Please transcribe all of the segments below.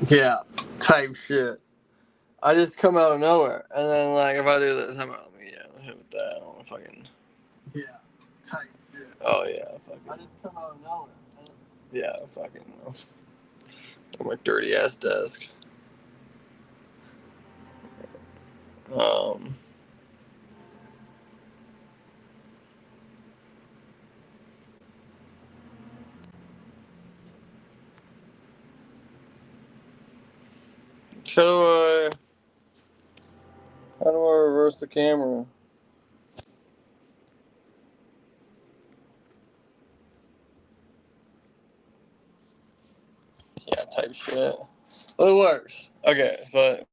Yeah, type shit. I just come out of nowhere, and then like if I do this, I'm out. Yeah, let's hit with that. I don't fucking. Yeah, type shit. Oh yeah, fucking. I just come out of nowhere. Yeah, fucking. On my dirty ass desk. Um. How do I? How do I reverse the camera? Yeah, type shit. Well, it works. Okay, but.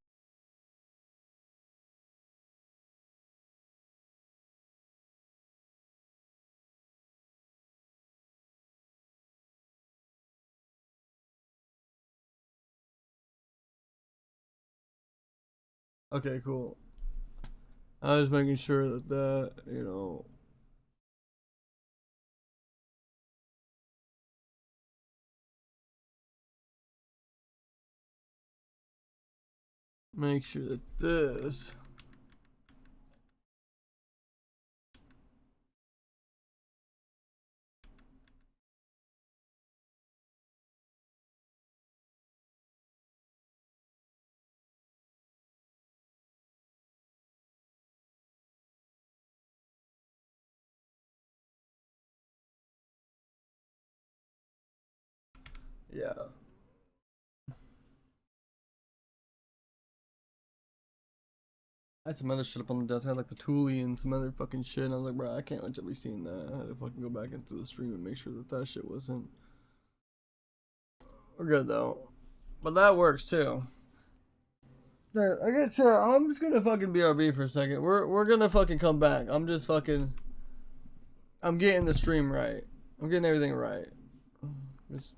Okay, cool. I was making sure that you know. Make sure that this. Yeah. I had some other shit up on the desk. I had like the Thule and some other fucking shit. And I was like, bro, I can't let you be seeing that. I had to fucking go back into the stream and make sure that that shit wasn't. We're good though. But that works too. There, I got sure. I'm just gonna fucking BRB for a second. We're gonna fucking come back. I'm just fucking. I'm getting the stream right. I'm getting everything right. Just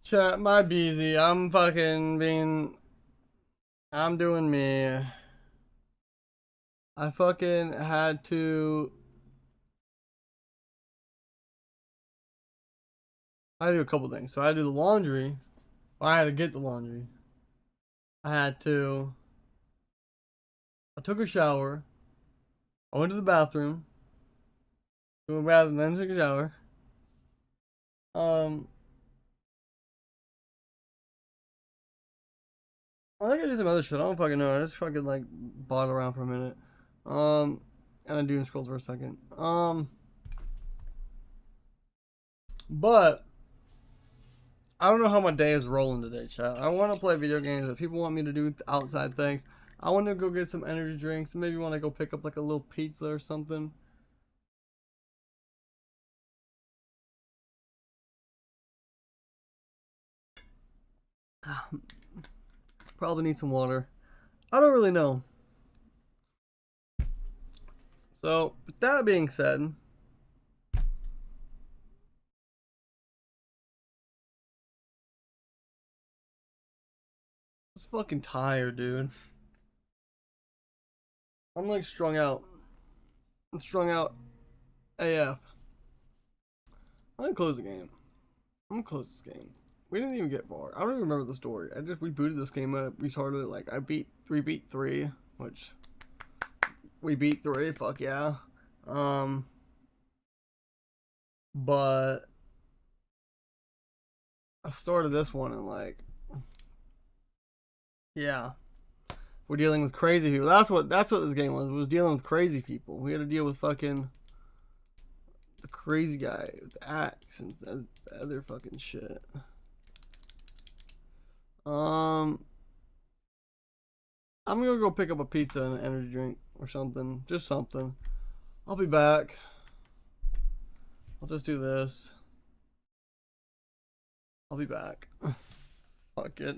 Chat, my busy. I'm fucking being. I'm doing me. I fucking had to. I had to do a couple things. So I had to do the laundry. Or I had to get the laundry. I had to. I took a shower. I went to the bathroom. Took a bath and then took a shower. Um. I think I did some other shit. I don't fucking know. I just fucking like bought around for a minute. And I'm doing scrolls for a second. But I don't know how my day is rolling today, chat. I want to play video games, but people want me to do outside things. I want to go get some energy drinks. Maybe want to go pick up like a little pizza or something. Probably need some water. I don't really know. So, with that being said, I'm fucking tired, dude. I'm like strung out. I'm strung out AF. I'm gonna close the game. I'm gonna close this game. We didn't even get far. I don't even remember the story. We booted this game up. We started it like we beat three, which we beat three. Fuck yeah. But I started this one and like, yeah, we're dealing with crazy people. That's what this game was. It was dealing with crazy people. We had to deal with fucking the crazy guy with the axe and other fucking shit. I'm gonna go pick up a pizza and an energy drink or something. Just something. I'll be back. I'll just do this. I'll be back. Fuck it.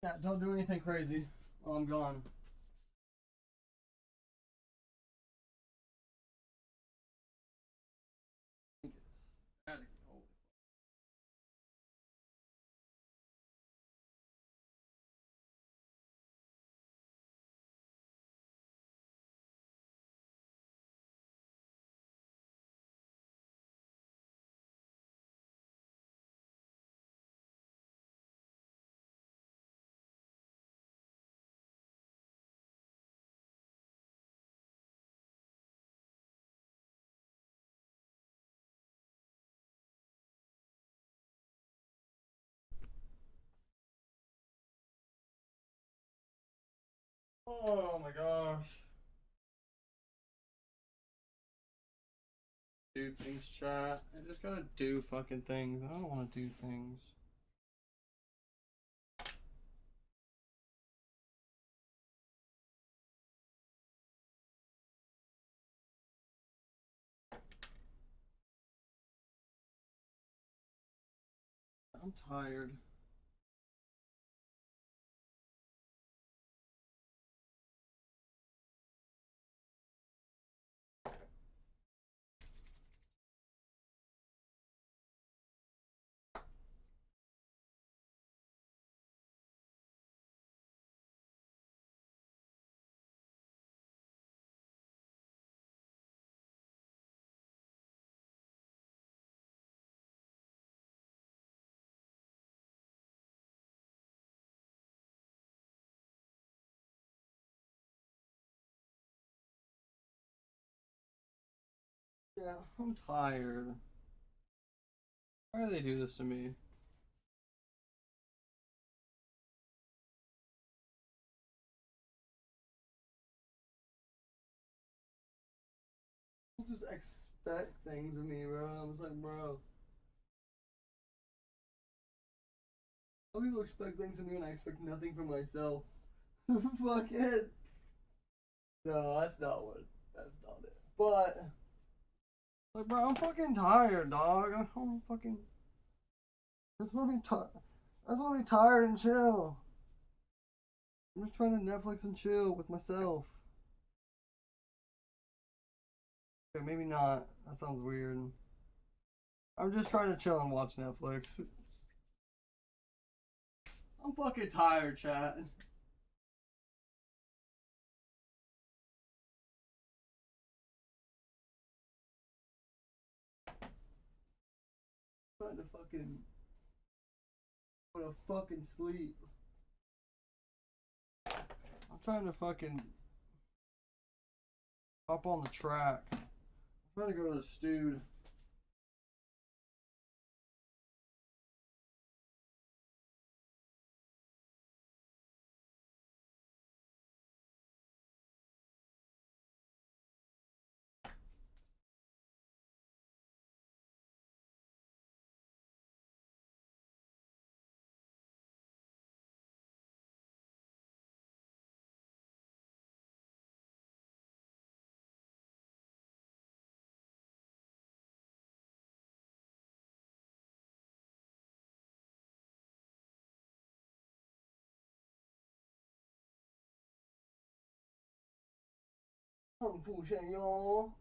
Yeah, don't do anything crazy while I'm gone. Oh my gosh. Do things, chat. I just gotta do fucking things. I don't wanna do things. I'm tired. Yeah, I'm tired. Why do they do this to me? People just expect things of me, bro. I'm just like, bro. Some people expect things from me and I expect nothing from myself. Fuck it. No, that's not it. But like, bro, I'm fucking tired, dog. I'm fucking. I just want to be tired. I just want to be tired and chill. I'm just trying to Netflix and chill with myself. Okay, maybe not. That sounds weird. I'm just trying to chill and watch Netflix. I'm fucking tired, chat. I'm trying to fucking go to fucking sleep. I'm trying to fucking hop on the track. I'm trying to go to the stewed.很复现哟。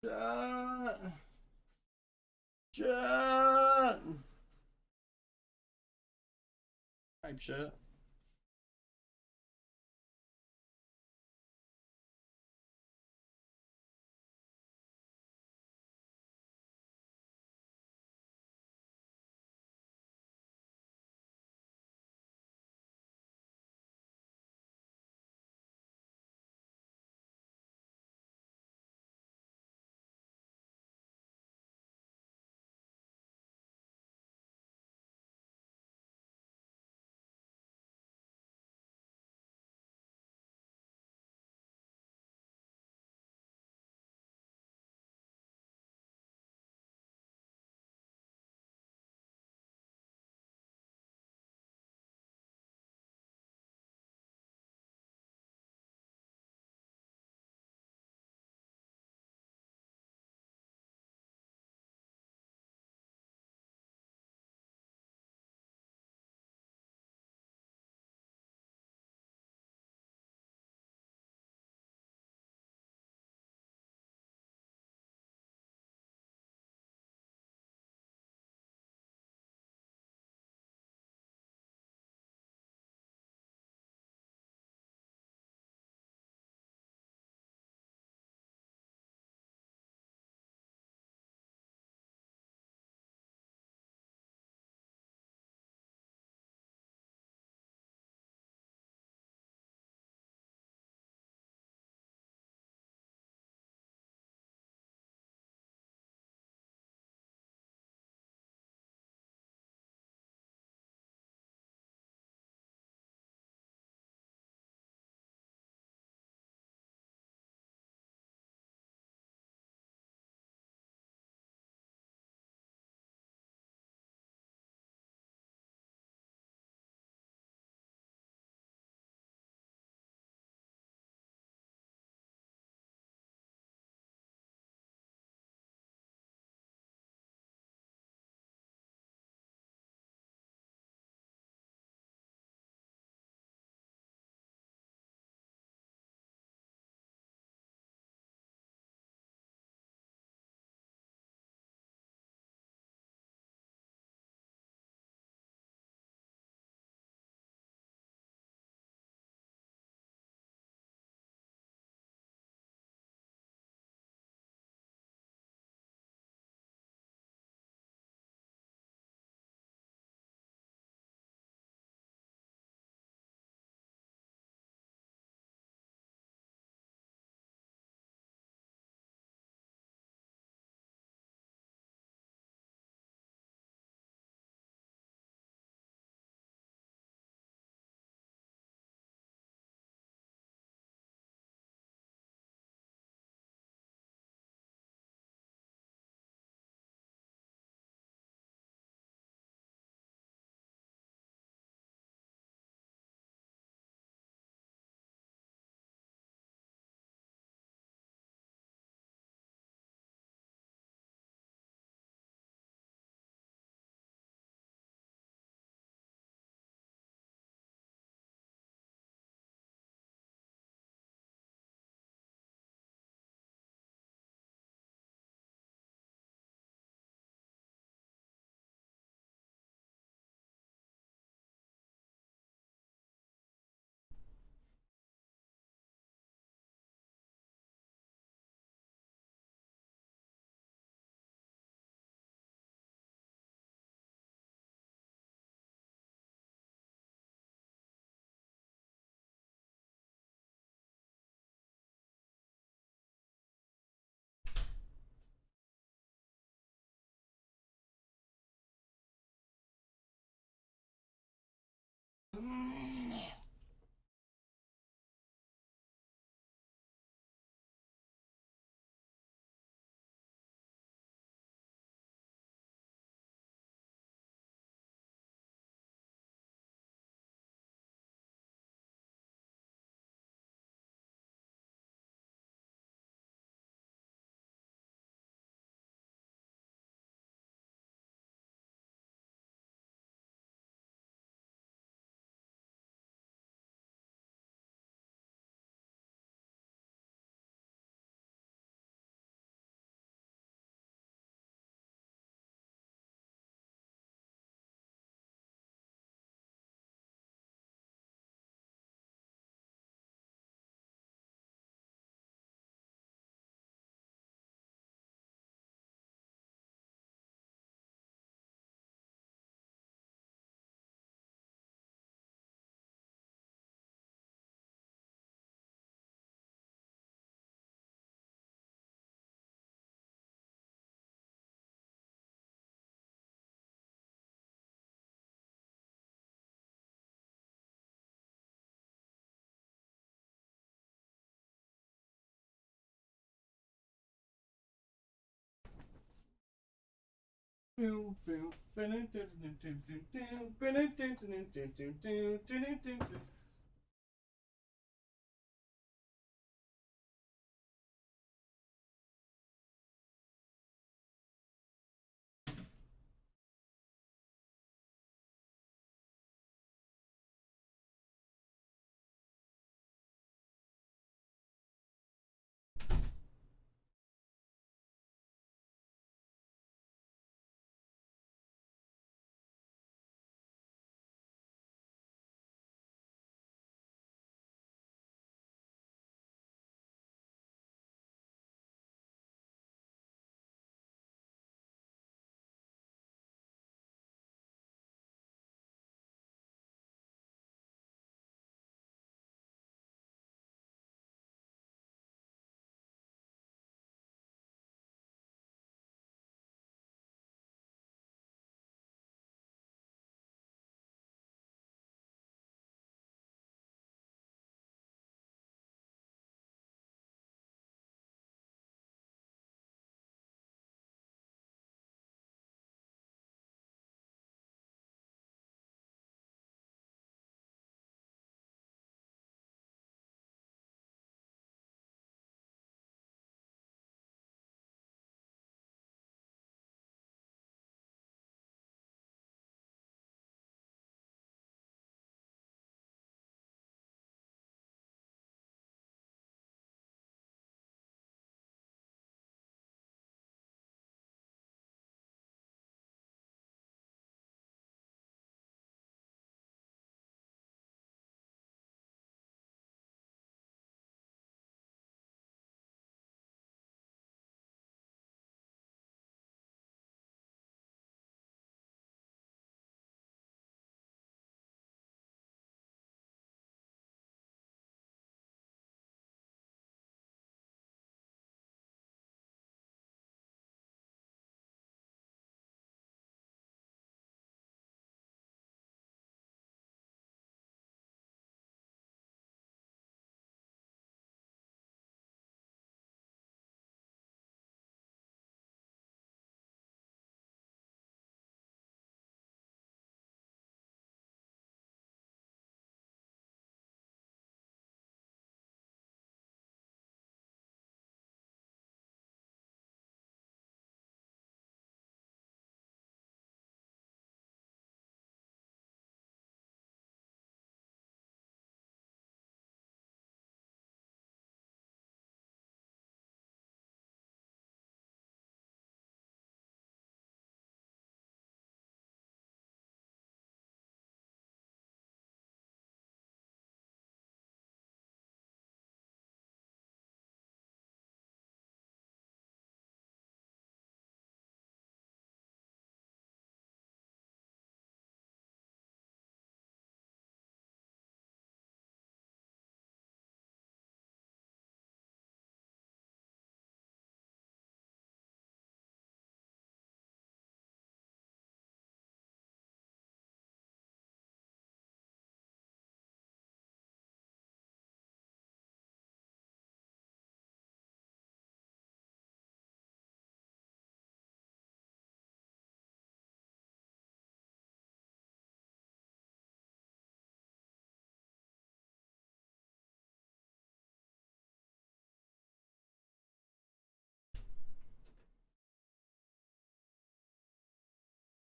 Chat. Chat. Type shit.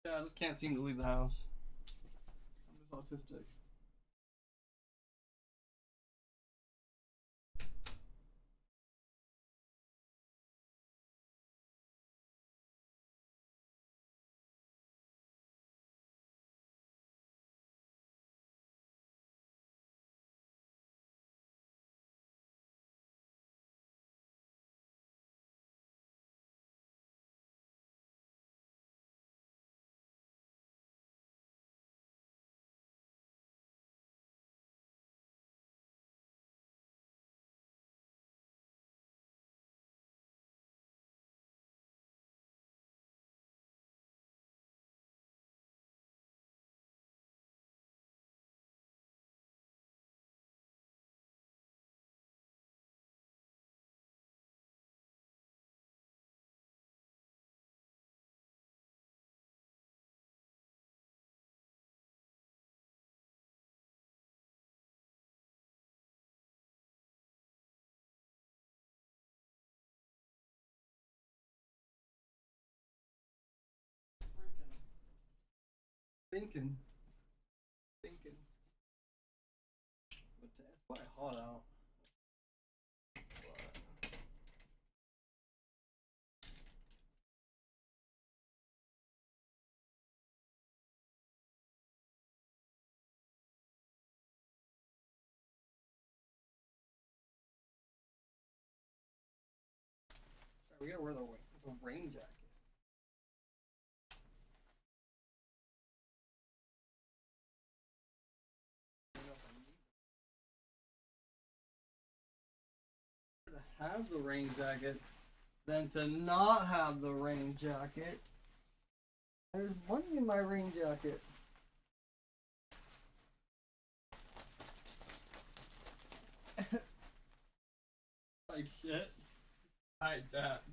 Yeah, I just can't seem to leave the house. I'm just autistic. Thinking. It's quite hot out. Sorry, we gotta wear the rain jacket. To have the rain jacket than to not have the rain jacket. There's money in my rain jacket. Like shit. Alright, chat.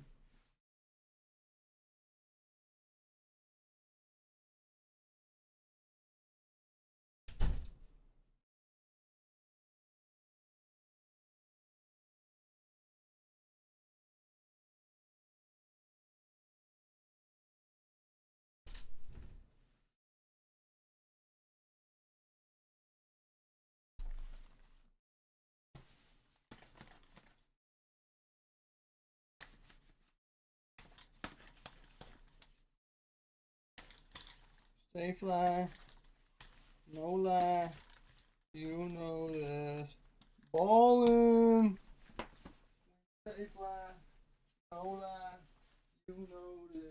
Stay fly. No lie. You know this. Ballin'. Stay fly. No lie. You know this.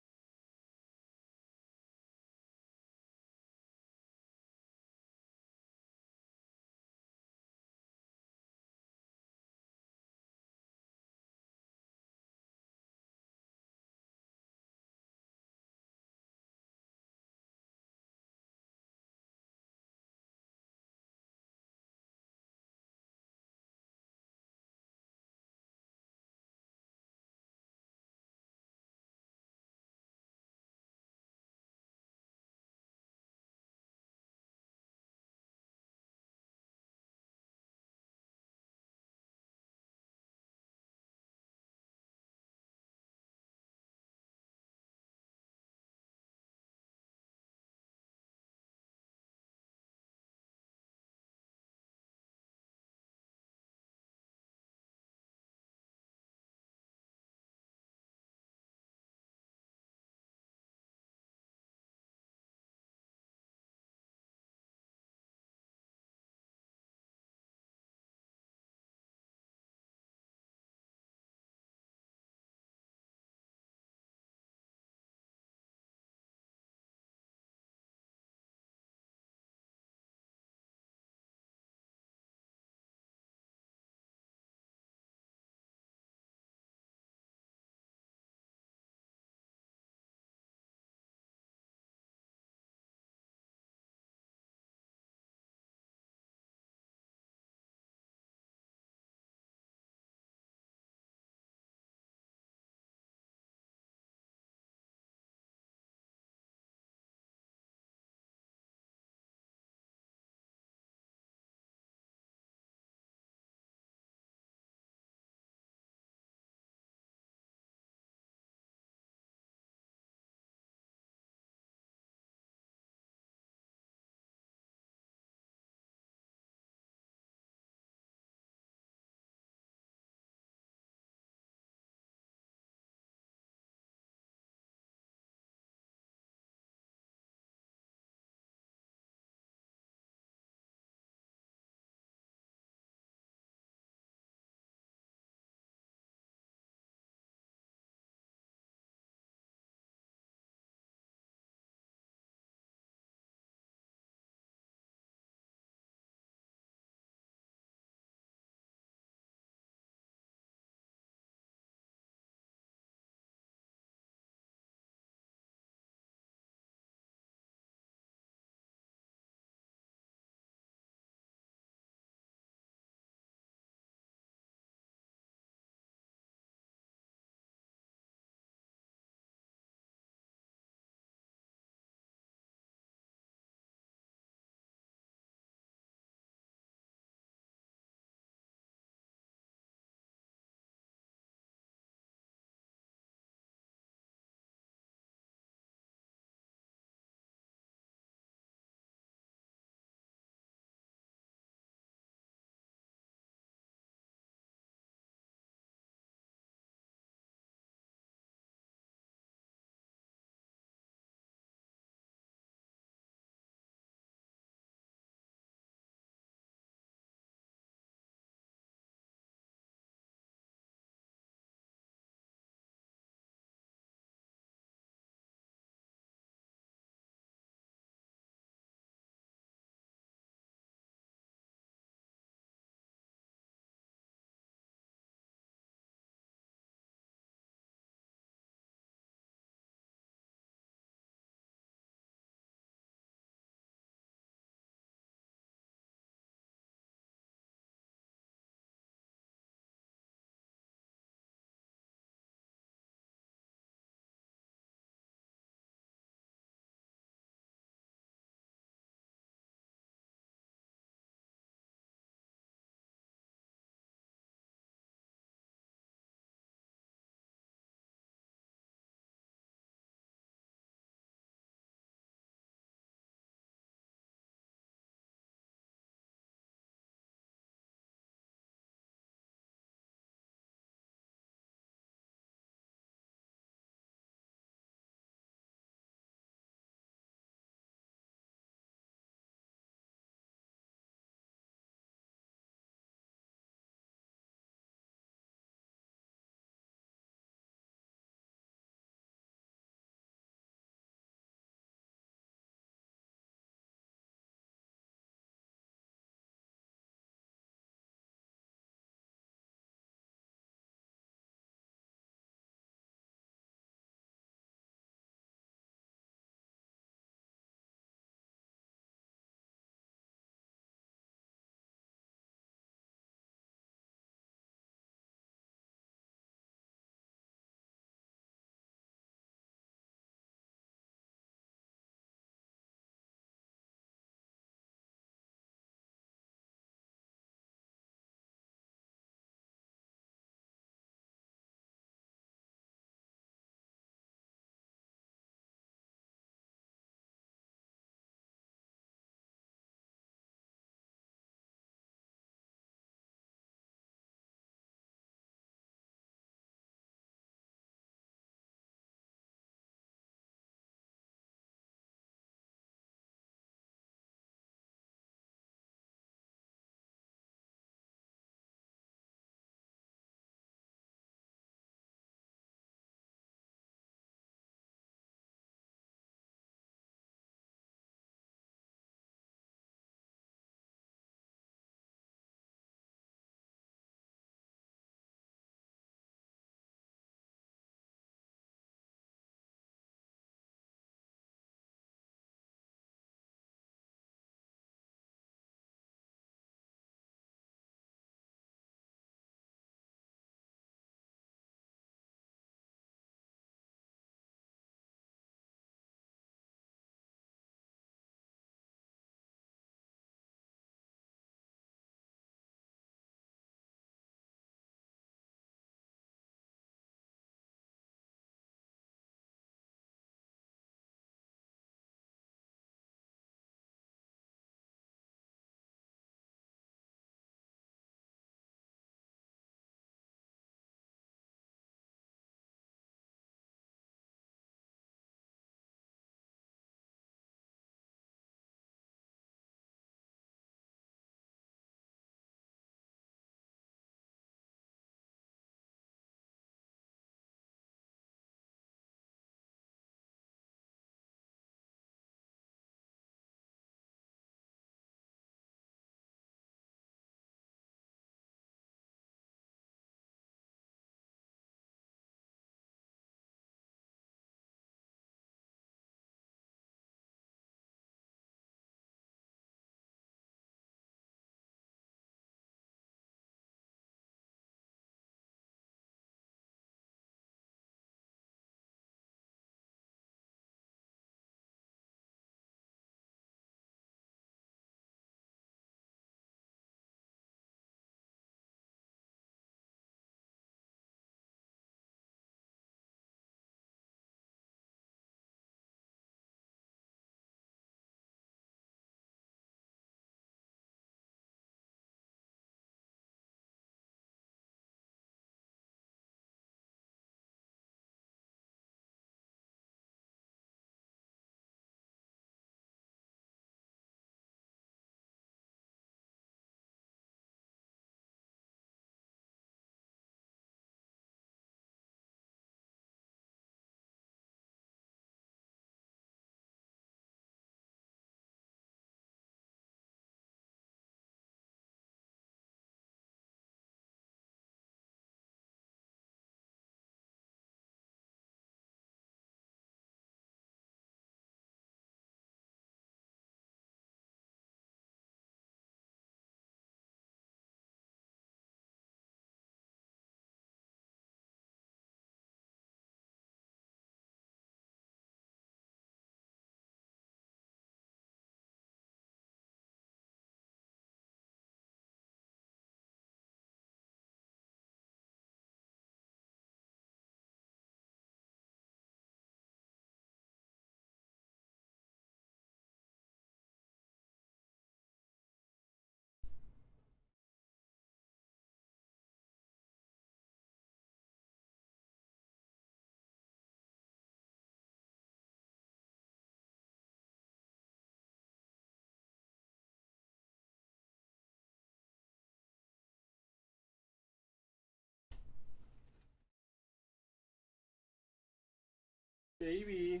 Baby.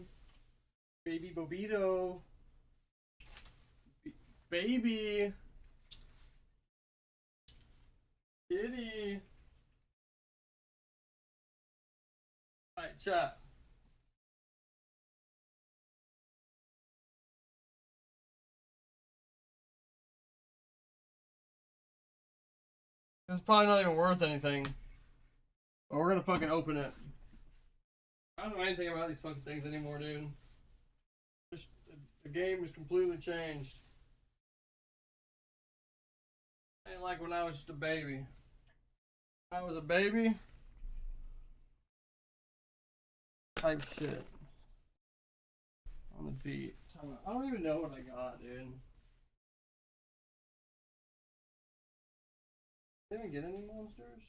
Baby Bobito. Baby. Kitty. Alright, chat. This is probably not even worth anything. But we're gonna fucking open it. I don't know anything about these fucking things anymore, dude. Just, the game has completely changed. Ain't like when I was just a baby. When I was a baby, type shit. On the beat. I don't even know what I got, dude. Didn't we get any monsters?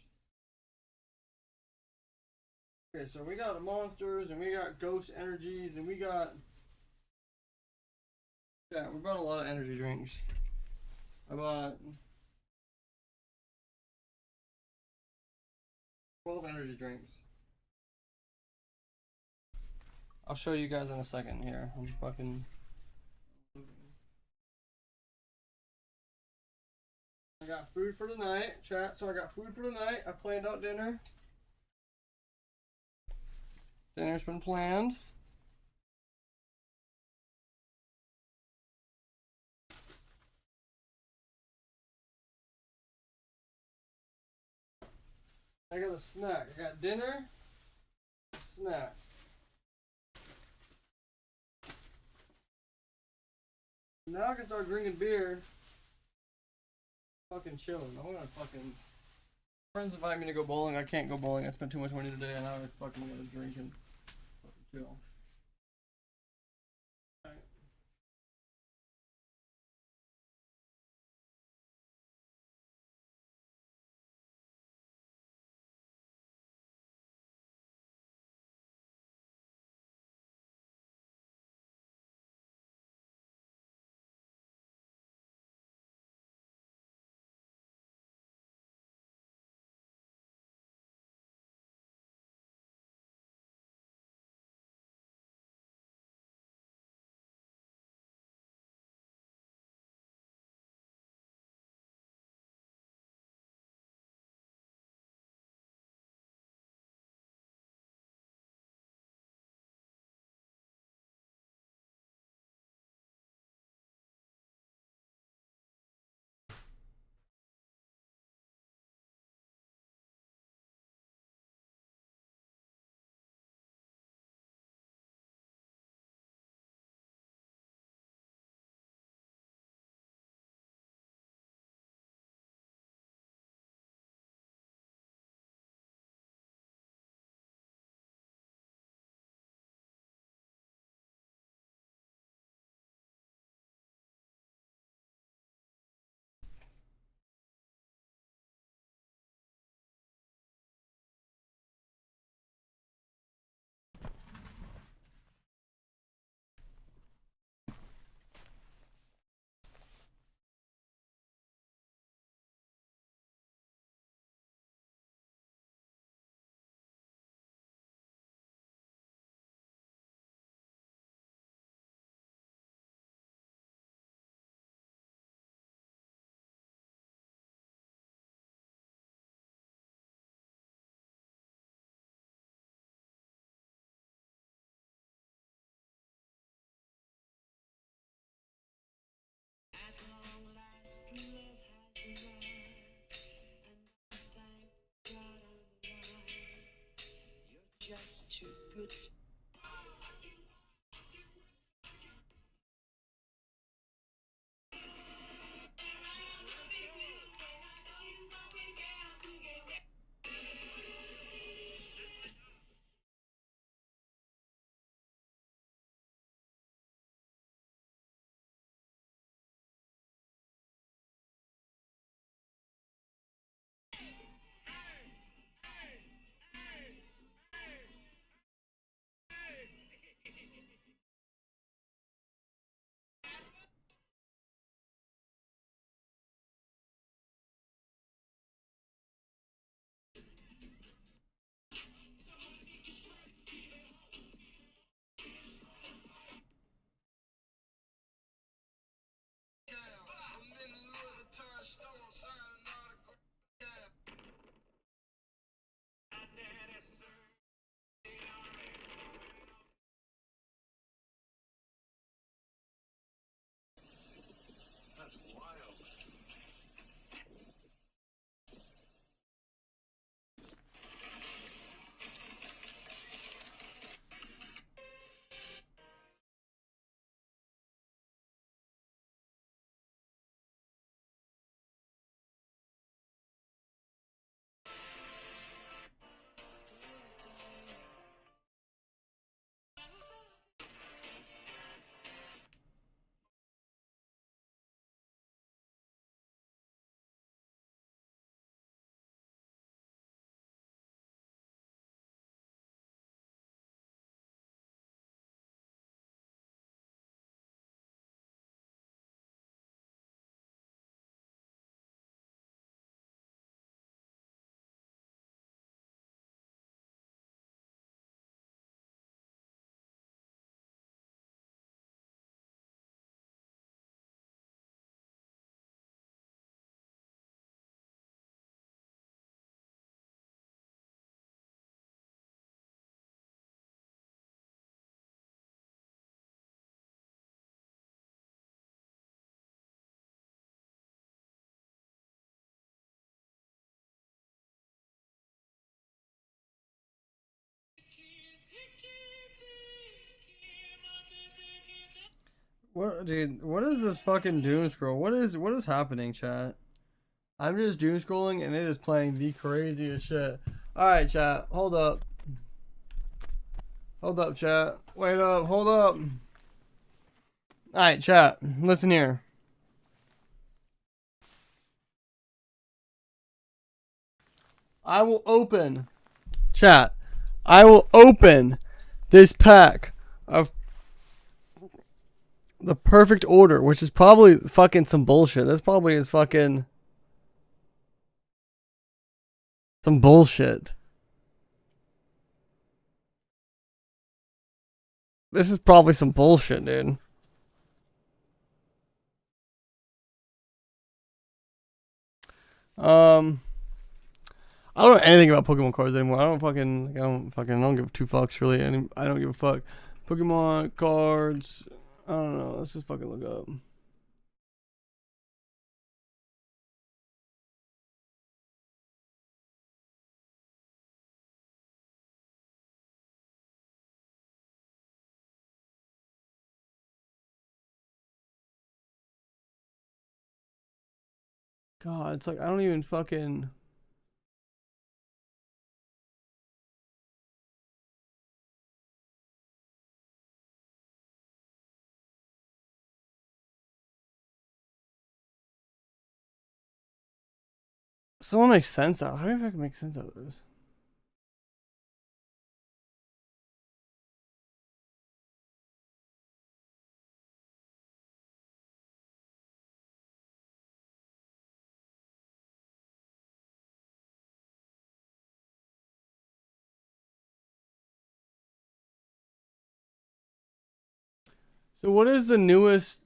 Okay, so we got monsters, and we got ghost energies, and we got... Yeah, we bought a lot of energy drinks. I bought 12 energy drinks. I'll show you guys in a second here. I'm fucking... I got food for tonight, chat. So I got food for tonight. I planned out dinner. Dinner's been planned. I got a snack. I got dinner, snack. Now I can start drinking beer. Fucking chilling. I'm gonna fucking... Friends invite me to go bowling. I can't go bowling. I spent too much money today, and now I fucking gotta drink and fucking chill. Alright. Just too good. What, dude? What is this fucking doom scroll? What is happening, chat? I'm just doom scrolling and it is playing the craziest shit. All right, chat. Hold up. Hold up, chat. Wait up. Hold up. All right, chat. Listen here. I will open, chat. I will open this pack of the perfect order, which is probably fucking some bullshit. This probably is fucking some bullshit. This is probably some bullshit, dude. I don't know anything about Pokemon cards anymore. I don't give two fucks really. I don't give a fuck. Pokemon cards. I don't know. Let's just fucking look up. God, it's like I don't even fucking. Someone makes sense out. How do you fucking make sense out of this? So what is the newest?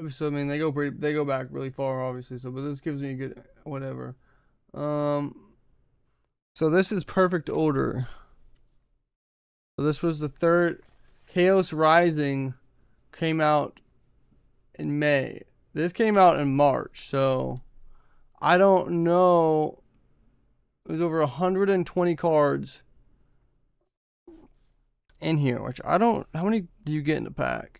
So I mean, they go back really far, obviously. So, but this gives me a good whatever. Um, so this is perfect order. So this was the third. Chaos Rising came out in May. This came out in March. So I don't know. There's over 120 cards in here, which I don't. How many do you get in a pack?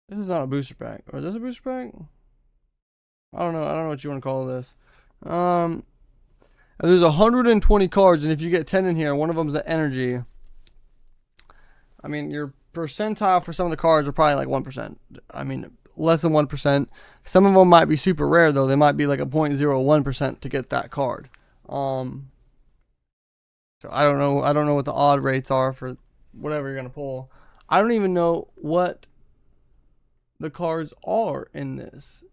This is not a booster pack. Or is this a booster pack? I don't know. I don't know what you want to call this. There's 120 cards, and if you get 10 in here, one of them's the energy. I mean, your percentile for some of the cards are probably like 1%. I mean, less than 1%. Some of them might be super rare, though. They might be like a 0.01% to get that card. So I don't know. I don't know what the odd rates are for whatever you're gonna pull. I don't even know what the cards are in this.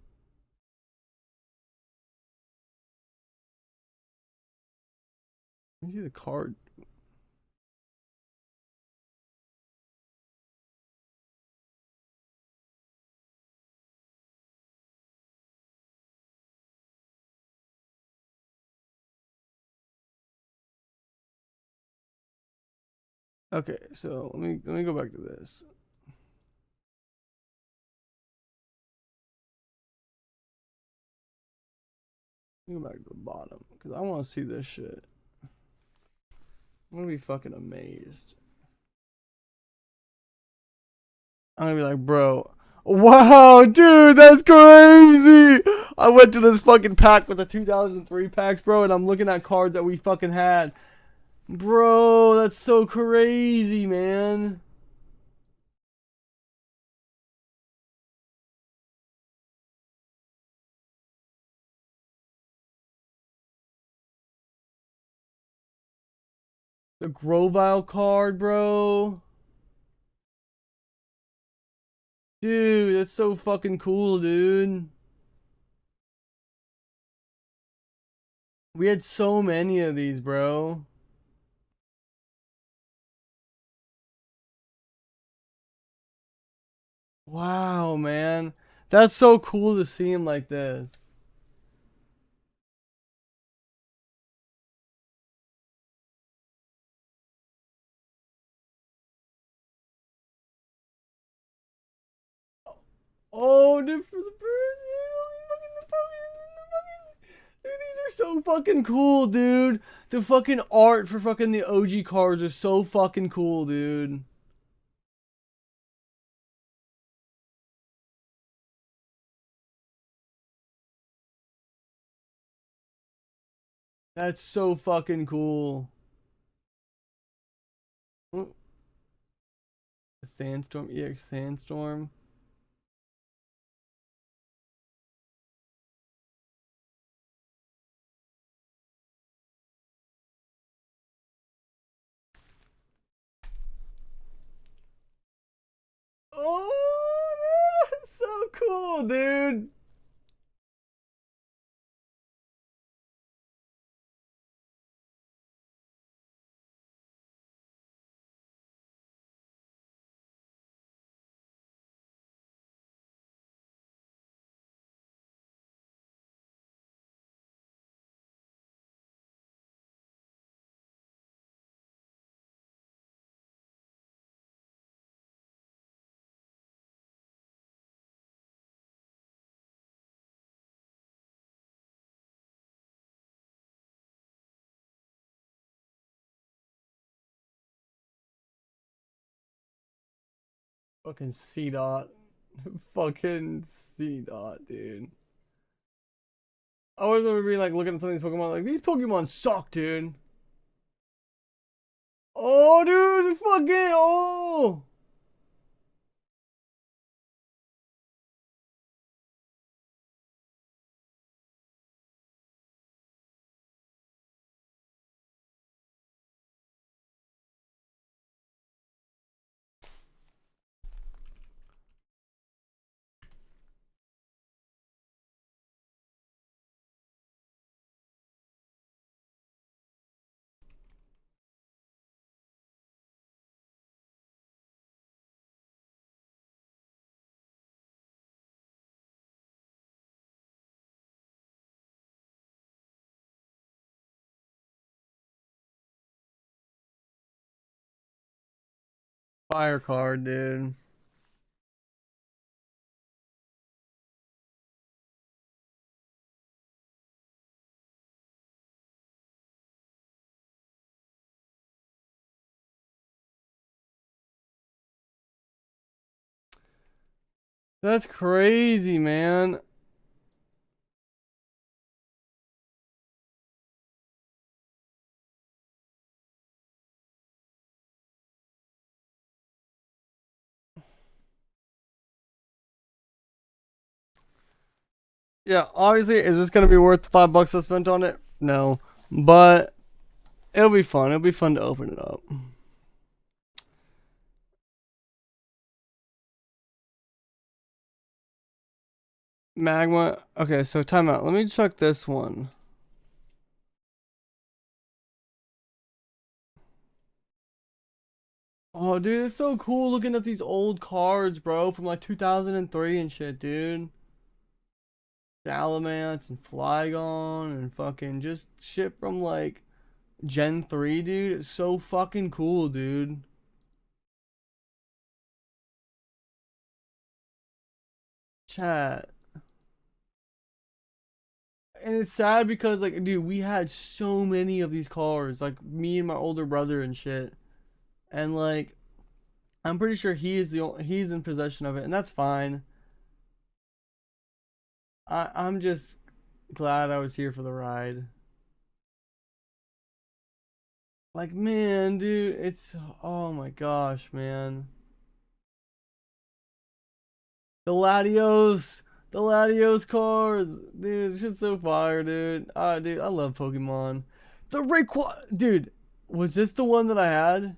Let me see the card. Okay, so let me go back to this. Go back to the bottom because I want to see this shit. I'm gonna be fucking amazed. I'm gonna be like, bro, wow, dude, that's crazy. I went to this fucking pack with the 2003 packs, bro, and I'm looking at cards that we fucking had. Bro, that's so crazy, man. The Grovile card, bro. Dude, that's so fucking cool, dude. We had so many of these, bro. Wow, man. That's so cool to see him like this. Oh, dude, for the dude, these are so fucking cool, dude. The fucking art for fucking the OG cards are so fucking cool, dude. That's so fucking cool. Oh, a sandstorm, EX sandstorm. Oh, that's so cool, dude. Fucking C dot. Fucking C dot, dude. I always remember being like looking at some of these Pokemon like these Pokemon suck, dude. Oh, dude, fucking oh. Fire card, dude. That's crazy, man. Yeah, obviously, is this gonna be worth the $5 I spent on it? No, but it'll be fun. It'll be fun to open it up. Magma. Okay, so time out. Let me check this one. Oh, dude, it's so cool looking at these old cards, bro, from like 2003 and shit, dude. Salamence and Flygon and fucking just shit from like Gen 3, dude. It's so fucking cool, dude. Chat. and it's sad because like, dude, we had so many of these cars, like me and my older brother and shit, and like, I'm pretty sure he's in possession of it, and that's fine. I'm just glad I was here for the ride. Like, man, dude, it's oh my gosh, man. The Latios, the Latios cars, dude, it's just so fire, dude. Dude, I love Pokemon. The Rayquaza, dude, was this the one that I had?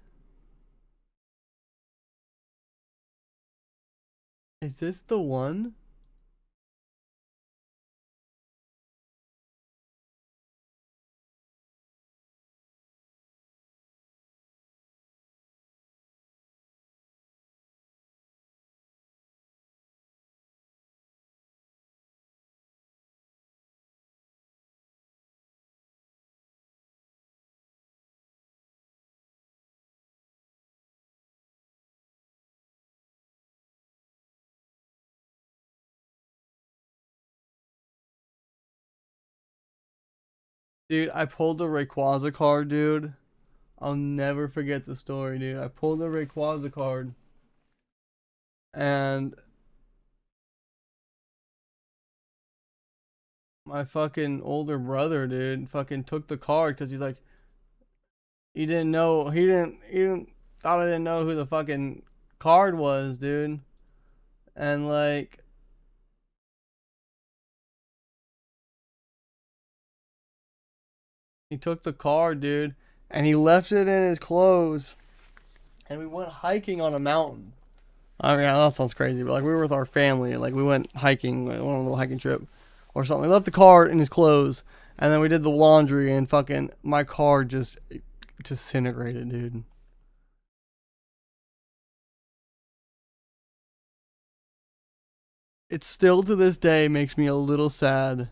Is this the one? Dude, I pulled the Rayquaza card, dude. I'll never forget the story, dude. I pulled the Rayquaza card, and my fucking older brother, dude, fucking took the card because he's like, he didn't thought I didn't know who the fucking card was, dude. And like, he took the card, dude, and he left it in his clothes, and we went hiking on a mountain. I mean, that sounds crazy, but like we were with our family, like we went hiking, like, went on a little hiking trip or something. We left the card in his clothes, and then we did the laundry, and fucking my car just disintegrated, dude. It still to this day makes me a little sad.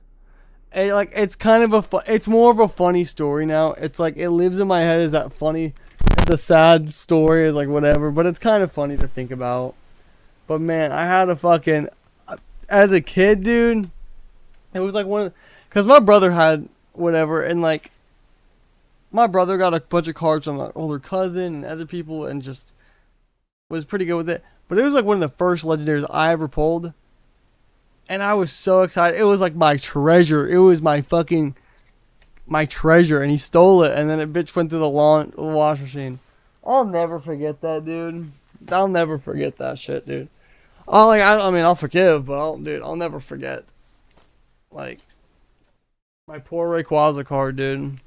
Like it's kind of it's more of a funny story now. It's like it lives in my head as that funny. It's a sad story, it's like whatever, but it's kind of funny to think about. But man, I had a fucking as a kid, dude. It was like one of because my brother had whatever, and like my brother got a bunch of cards from my older cousin and other people, and just was pretty good with it. But it was like one of the first legendaries I ever pulled, and I was so excited. It was like my treasure. It was my treasure, and he stole it, and then it bitch went through the wash machine. I'll never forget that, dude. I'll never forget that shit, dude. I mean, I'll forgive, but I'll never forget. Like, my poor Rayquaza card, dude.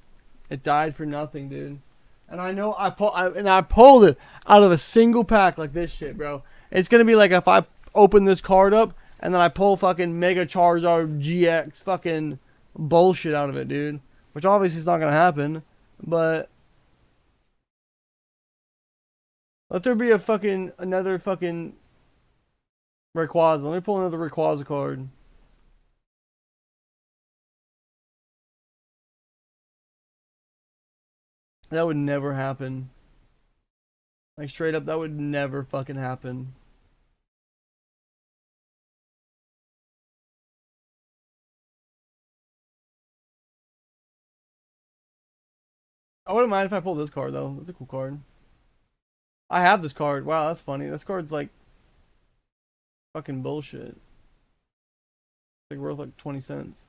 It died for nothing, dude. And I know I pulled it out of a single pack like this shit, bro. It's gonna be like if I open this card up and then I pull fucking Mega Charizard GX fucking bullshit out of it, dude. Which obviously is not gonna happen, but let there be another fucking Rayquaza. Let me pull another Rayquaza card. That would never happen. Like straight up, that would never fucking happen. I wouldn't mind if I pulled this card though. That's a cool card. I have this card. Wow, that's funny. This card's like fucking bullshit. It's like worth like 20 cents.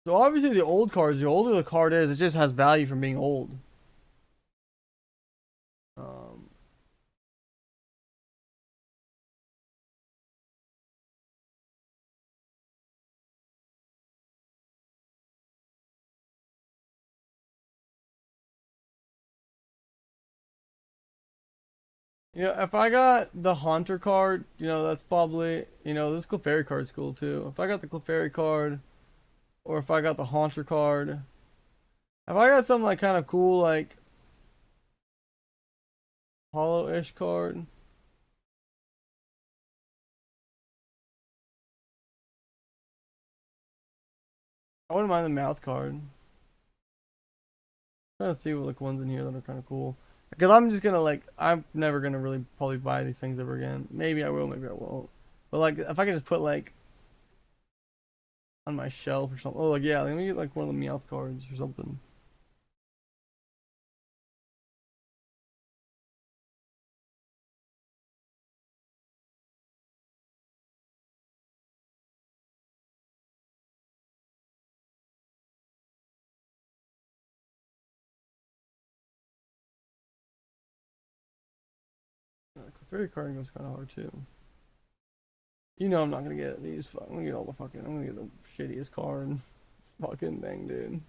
So obviously the old cards, the older the card is, it just has value from being old. Um, if I got the Haunter card, that's probably, this Clefairy card's cool too. If I got the Clefairy card, or if I got the Haunter card, if I got something like kind of cool, like hollow-ish card. I wouldn't mind the mouth card. I'm trying to see what like ones in here that are kind of cool. Because I'm just gonna I'm never gonna really probably buy these things ever again. Maybe I will, maybe I won't. But like, if I can just put like on my shelf or something. Oh, like, yeah, let me get like one of the Meowth cards or something. The Clefairy card goes kind of hard too. You know I'm not gonna get these. I'm gonna get all the fucking. I'm gonna get the shittiest card, fucking thing, dude.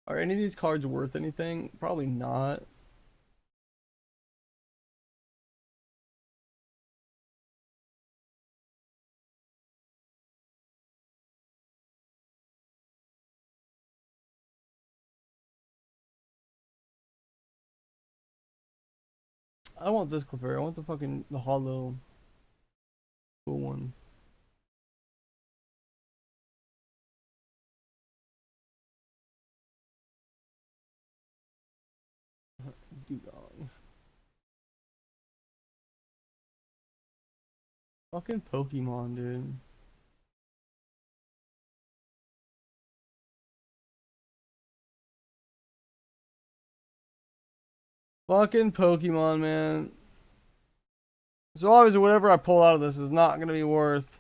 Are any of these cards worth anything? Probably not. I want this Clefairy. I want the fucking the hollow, cool one. Dugong. Fucking Pokemon, dude. Fucking Pokemon, man. So obviously whatever I pull out of this is not gonna be worth.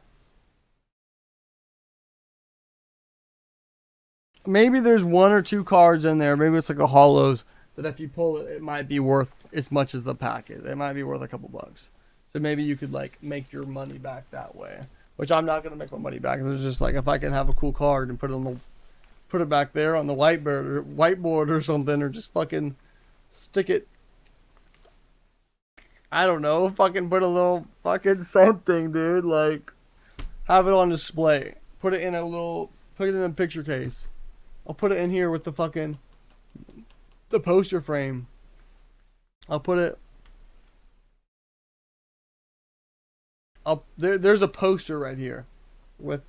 Maybe there's one or two cards in there. Maybe it's like a hollows that if you pull it, it might be worth as much as the packet. It might be worth a couple bucks. So maybe you could like make your money back that way. Which I'm not gonna make my money back. It's just like if I can have a cool card and put it back there on the whiteboard or something, or just fucking stick it. I don't know, fucking put a little fucking something, dude. Like have it on display. Put it in a picture case. I'll put it in here with the poster frame. I'll put it. There's a poster right here, with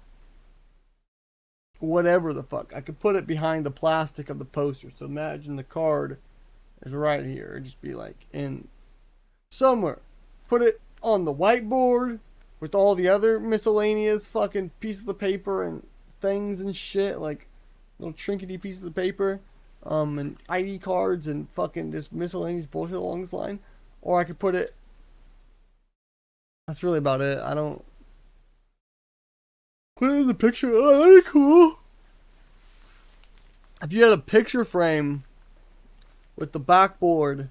whatever the fuck. I could put it behind the plastic of the poster. So imagine the card is right here. It'd just be like in somewhere. Put it on the whiteboard with all the other miscellaneous fucking pieces of paper and things and shit, like little trinkety pieces of paper, and ID cards and fucking just miscellaneous bullshit along this line. Or I could put it. That's really about it. I don't put it in the picture. Oh, that'd be cool. If you had a picture frame with the backboard,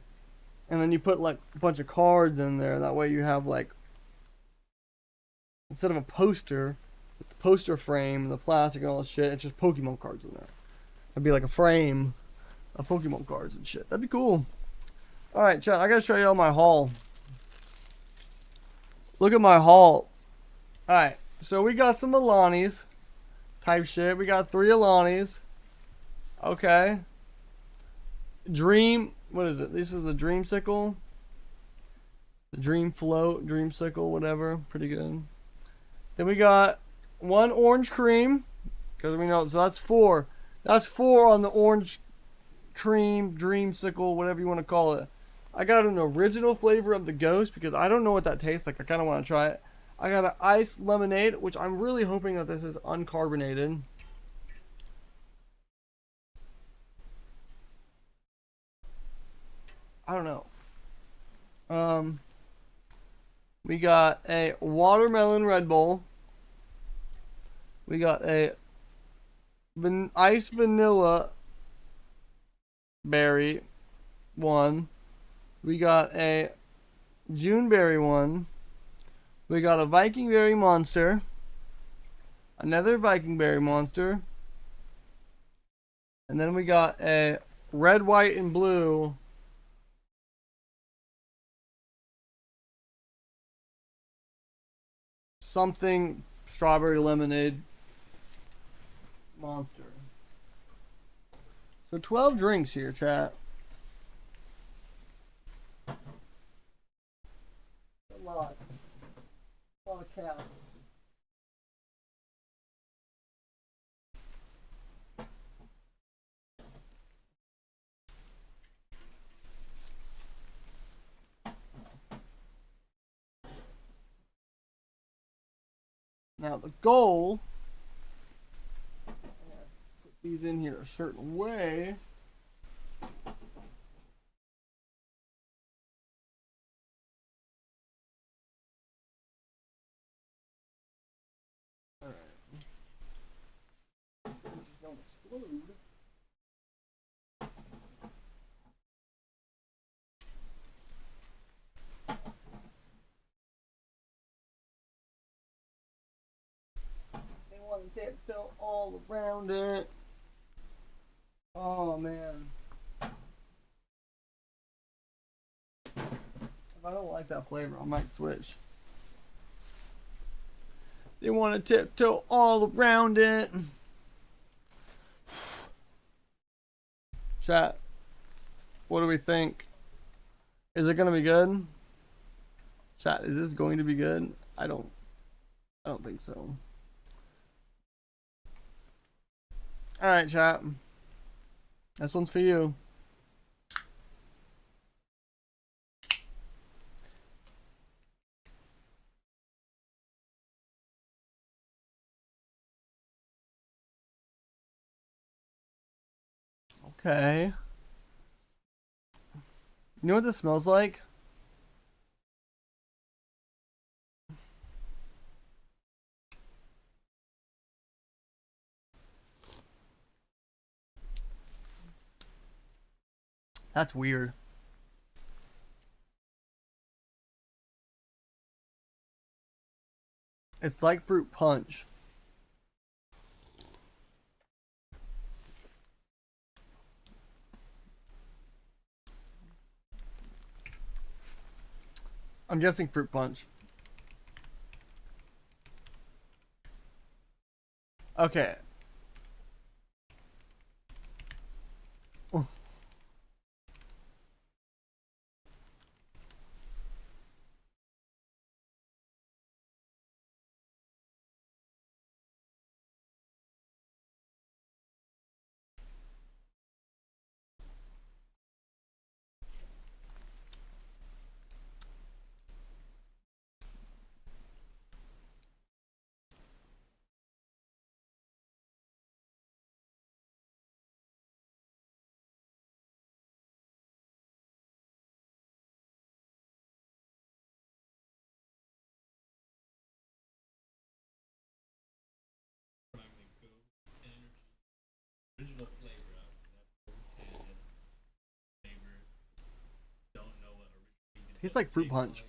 and then you put like a bunch of cards in there, that way you have like, instead of a poster, with the poster frame and the plastic and all this shit, it's just Pokemon cards in there. It'd be like a frame of Pokemon cards and shit. That'd be cool. Alright, chat, I gotta show you all my haul. Look at my haul. Alright, so we got some Alanis type shit. We got 3 Alanis. Okay. What is it? This is the Dreamsicle. The Dream Float, Dreamsicle, whatever. Pretty good. Then we got 1 orange cream. Because we know, so that's 4. That's 4 on the orange cream, Dreamsicle, whatever you want to call it. I got an original flavor of the Ghost because I don't know what that tastes like. I kind of want to try it. I got an iced lemonade, which I'm really hoping that this is uncarbonated. I don't know. We got a watermelon Red Bull. We got a iced vanilla berry one. We got a Juneberry one. We got a Viking Berry Monster. Another Viking Berry Monster. And then we got a red, white, and blue something strawberry lemonade monster. So 12 drinks here, chat. A lot. A lot of cats. Now the goal, put these in here a certain way. All right. Just don't explode. They want to tiptoe all around it. Oh man. If I don't like that flavor, I might switch. They want to tiptoe all around it. Chat, what do we think? Is it gonna be good? Chat, is this going to be good? I don't think so. Alright, chat. This one's for you. Okay. You know what this smells like? That's weird. It's like fruit punch. I'm guessing fruit punch. Okay. Tastes like fruit punch.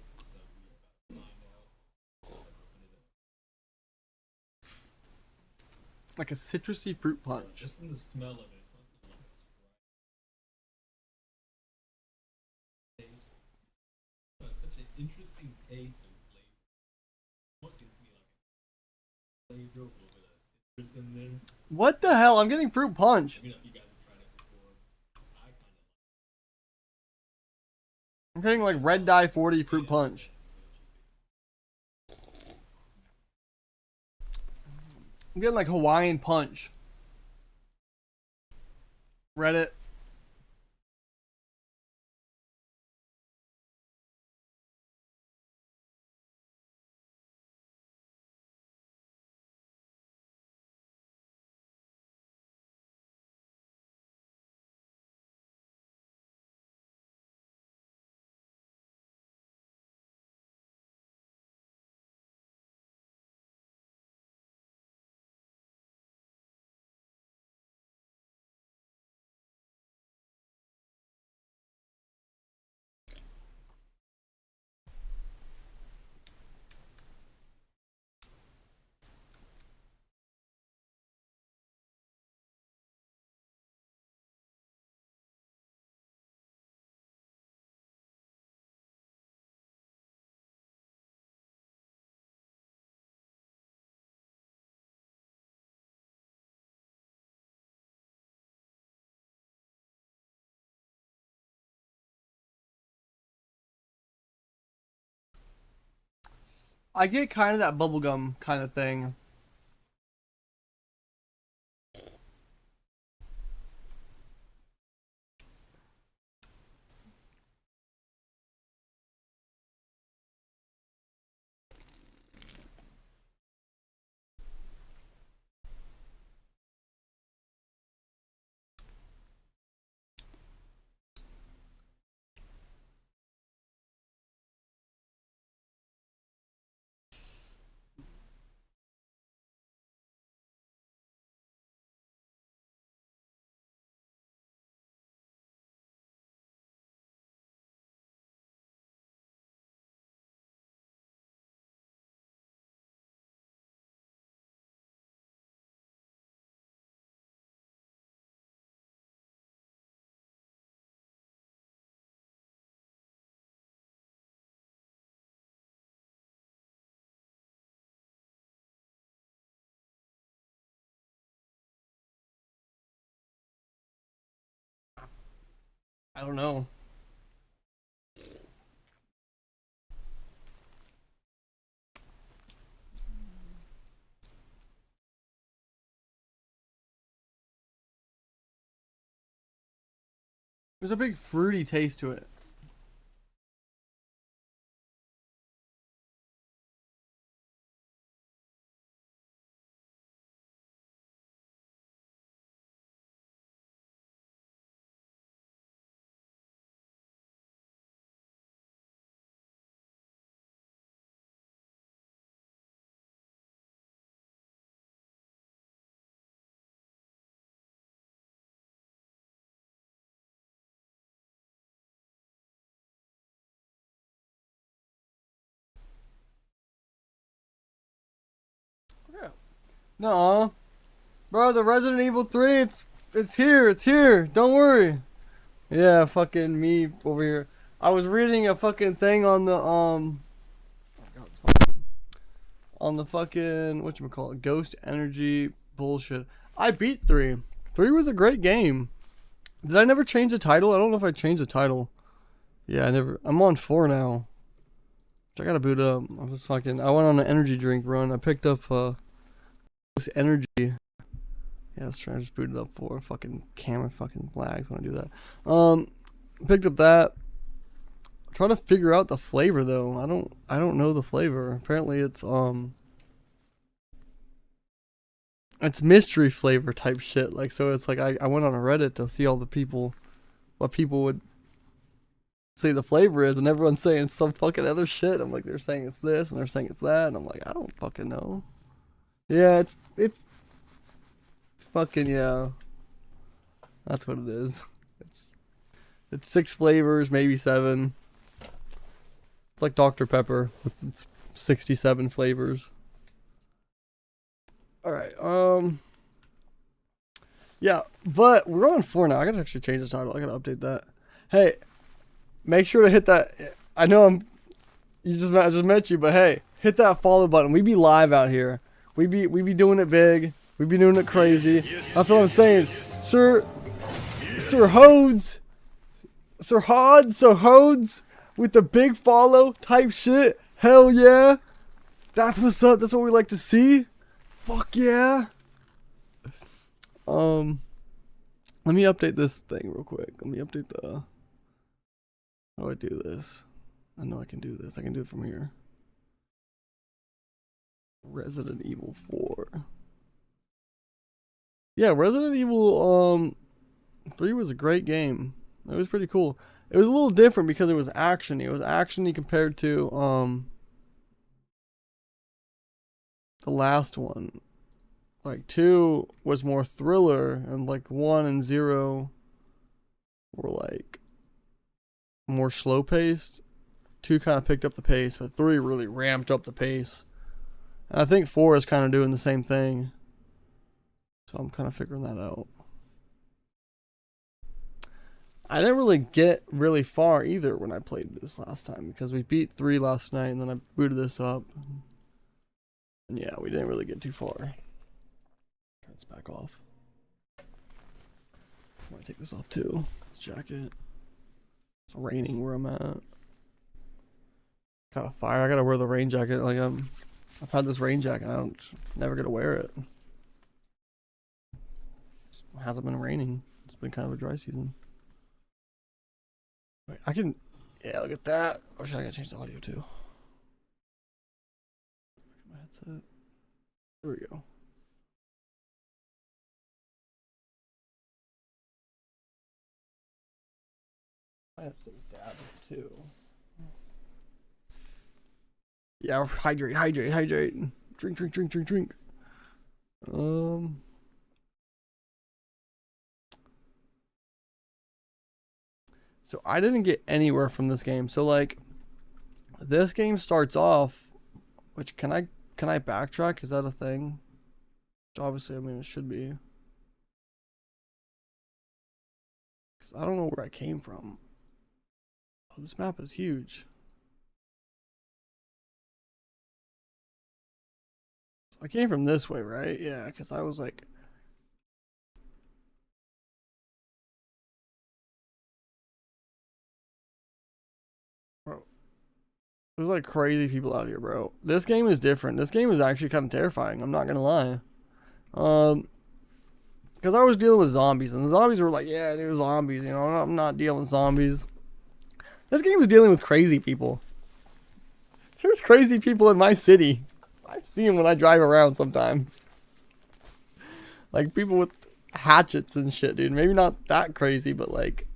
Like a citrusy fruit punch. Just from the smell of it. Such an interesting taste and flavor. Almost gives me like a flavor with a bit of citrus in there. What the hell? I'm getting fruit punch. I mean, if you guys have tried it before, I kind of I'm getting like red dye 40 fruit punch. I'm getting like Hawaiian punch. Reddit. I get kind of that bubblegum kind of thing. don't know. There's a big fruity taste to it. Yeah. No, bro, the Resident Evil 3, it's here, it's here. Don't worry. Yeah, fucking me over here. I was reading a fucking thing on the on the fucking whatchamacallit, Ghost Energy bullshit. I beat 3. 3 was a great game. Did I never change the title? I don't know if I changed the title. Yeah, I never. I'm on 4 now. I gotta boot up. I went on an energy drink run. I picked up Ghost Energy. Yeah, let's try to just boot it up for fucking camera fucking lags when I do that. Picked up that. Trying to figure out the flavor though. I don't know the flavor. Apparently it's mystery flavor type shit. Like, so it's like I went on a Reddit to see all the people, what people would say the flavor is, and everyone's saying some fucking other shit. I'm like, they're saying it's this and they're saying it's that, and I'm like, I don't fucking know. Yeah, it's fucking, yeah. That's what it is. It's 6 flavors, maybe 7. It's like Dr. Pepper with its 67 flavors. Alright, yeah, but we're on 4 now. I gotta actually change the title. I gotta update that. Hey, make sure to hit that. I know I just met you, but hey, hit that follow button. We be live out here. We be doing it big. We be doing it crazy. That's what I'm saying. Sir Hodes with the big follow type shit. Hell yeah. That's what's up. That's what we like to see. Fuck yeah. Let me update this thing real quick. Let me update the. How do I do this? I know I can do this. I can do it from here. Resident Evil 4. Yeah, Resident Evil 3 was a great game. It was pretty cool. It was a little different because it was actiony. It was actiony compared to the last one. Like 2 was more thriller, and like 1 and 0 were like more slow paced. 2 kind of picked up the pace, but 3 really ramped up the pace. And I think 4 is kind of doing the same thing. So I'm kind of figuring that out. I didn't really get really far either when I played this last time, because we beat 3 last night and then I booted this up. And yeah, we didn't really get too far. Turn this back off. I might take this off too. This jacket. It's raining where I'm at. Kind of fire. I gotta wear the rain jacket. Like I've had this rain jacket. I don't never get to wear it. It hasn't been raining. It's been kind of a dry season. Wait, I can. Yeah, look at that. Oh shit, I gotta change the audio too. My headset. There we go. I have to take a dab too. Yeah, hydrate. Drink. So I didn't get anywhere from this game. So like, this game starts off, which can I backtrack? Is that a thing? Which obviously, I mean, it should be. Because I don't know where I came from. Oh, this map is huge. So I came from this way, right? Yeah, because I was like, There's like crazy people out here, bro. This game is different. This game is actually kind of terrifying. I'm not gonna lie. Because I was dealing with zombies, and the zombies were like, yeah, there's zombies. You know, I'm not dealing with zombies. This game is dealing with crazy people. There's crazy people in my city. I see them when I drive around sometimes. Like people with hatchets and shit, dude. Maybe not that crazy, but like,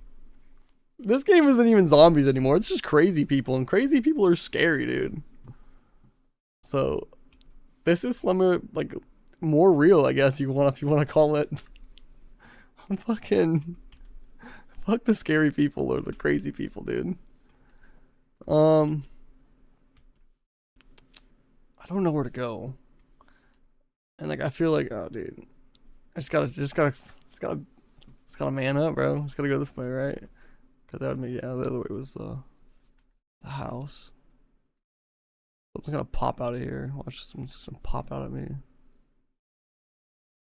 this game isn't even zombies anymore. It's just crazy people, and crazy people are scary, dude. So, this is some like more real, I guess if you want to call it. I'm fucking fuck the scary people or the crazy people, dude. I don't know where to go, and like I feel like, oh, dude, I just gotta man up, bro. Just gotta go this way, right? Cause that would make, yeah, the other way was the house. Something's gonna pop out of here. Watch, someone's just gonna pop out at me.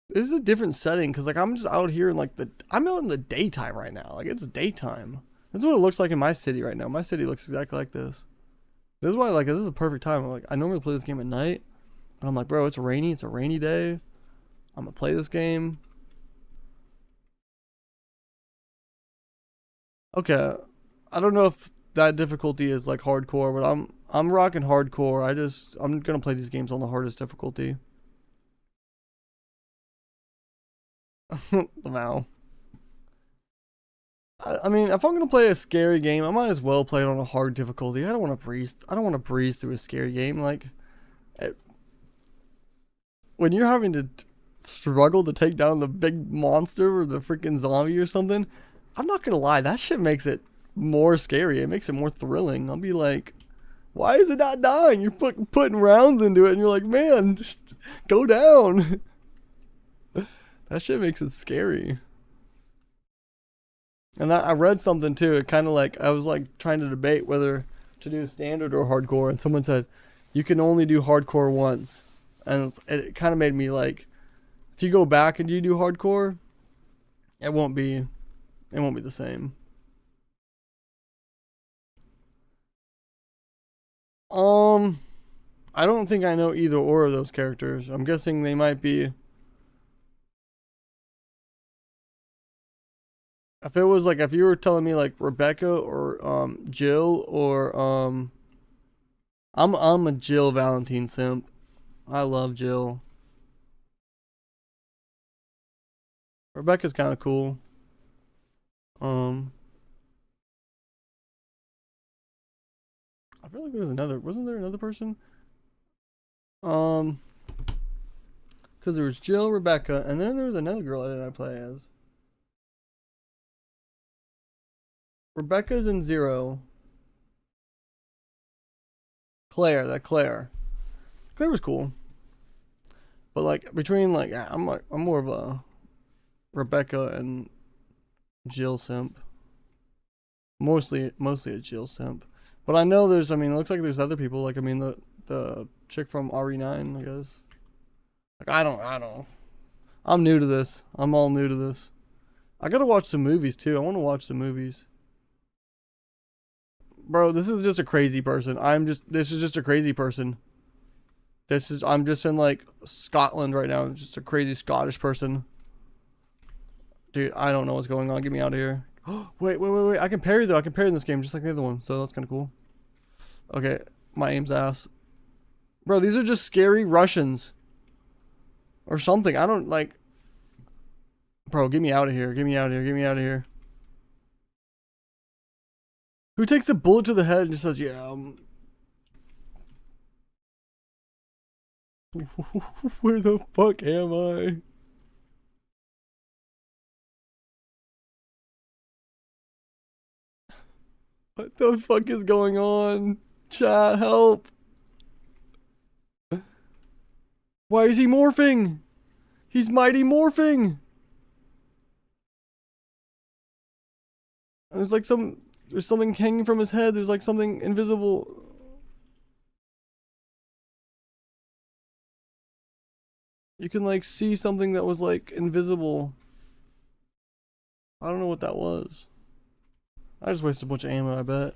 This is a different setting, cause like I'm just out here in like I'm out in the daytime right now. Like it's daytime. This is what it looks like in my city right now. My city looks exactly like this. This is why like this is a perfect time. I'm like, I normally play this game at night, but I'm like, bro, it's rainy. It's a rainy day. I'm gonna play this game. Okay, I don't know if that difficulty is like hardcore, but I'm rocking hardcore. I'm gonna play these games on the hardest difficulty. Wow. I mean, if I'm gonna play a scary game, I might as well play it on a hard difficulty. I don't want to breeze. I don't want to breeze through a scary game. Like, when you're having to struggle to take down the big monster or the freaking zombie or something, I'm not gonna lie, that shit makes it more scary. It makes it more thrilling. I'll be like, why is it not dying? You're putting rounds into it, and you're like, man, just go down. That shit makes it scary. And that I read something too. It kind of like, I was like trying to debate whether to do standard or hardcore, and someone said you can only do hardcore once, and it kind of made me like, if you go back and you do hardcore, it won't be the same. I don't think I know either or of those characters. I'm guessing they might be. If it was like, if you were telling me like Rebecca or Jill or I'm a Jill Valentine simp. I love Jill. Rebecca's kind of cool. I feel like there was another. Wasn't there another person? Because there was Jill, Rebecca, and then there was another girl that I play as. Rebecca's in Zero. Claire. Claire was cool. But like between like, I'm more of a Rebecca and Jill simp. Mostly a Jill simp. But I know there's, I mean, it looks like there's other people. Like, I mean, the chick from Re9, I guess. Like, I don't know. I'm new to this. I'm all new to this. I gotta watch some movies too. I want to watch some movies. Bro, this is just a crazy person. This is just a crazy person. I'm just in like Scotland right now. Just a crazy Scottish person. Dude, I don't know what's going on. Get me out of here. Wait. I can parry though. I can parry in this game just like the other one. So that's kind of cool. Okay, my aim's ass. Bro, these are just scary Russians. Or something. I don't like. Bro, get me out of here. Get me out of here. Get me out of here. Who takes a bullet to the head and just says, yeah, where the fuck am I? What the fuck is going on? Chat, help. Why is he morphing? He's mighty morphing. There's like there's something hanging from his head. There's like something invisible. You can like see something that was like invisible. I don't know what that was. I just wasted a bunch of ammo, I bet.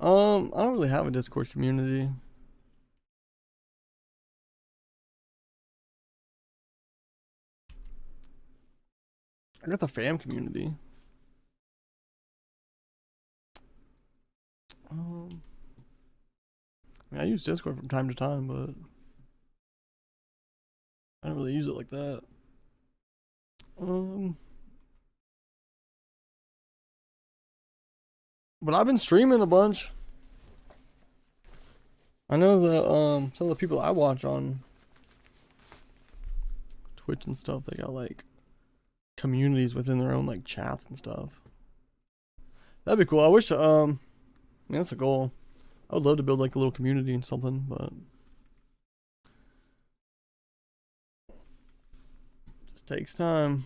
I don't really have a Discord community. I got the fam community. I mean, I use Discord from time to time, but I don't really use it like that. But I've been streaming a bunch. I know that some of the people I watch on Twitch and stuff, they got like communities within their own like chats and stuff. That'd be cool. I wish I mean, that's a goal. I would love to build like a little community and something, but it just takes time.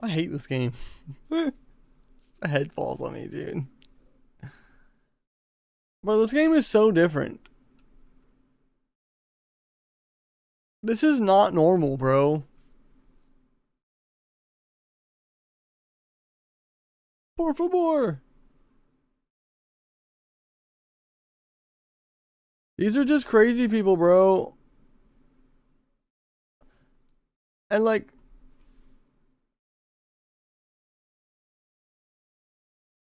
I hate this game. My head falls on me, dude. Bro, this game is so different. This is not normal, bro. Por favor. These are just crazy people, bro. And like,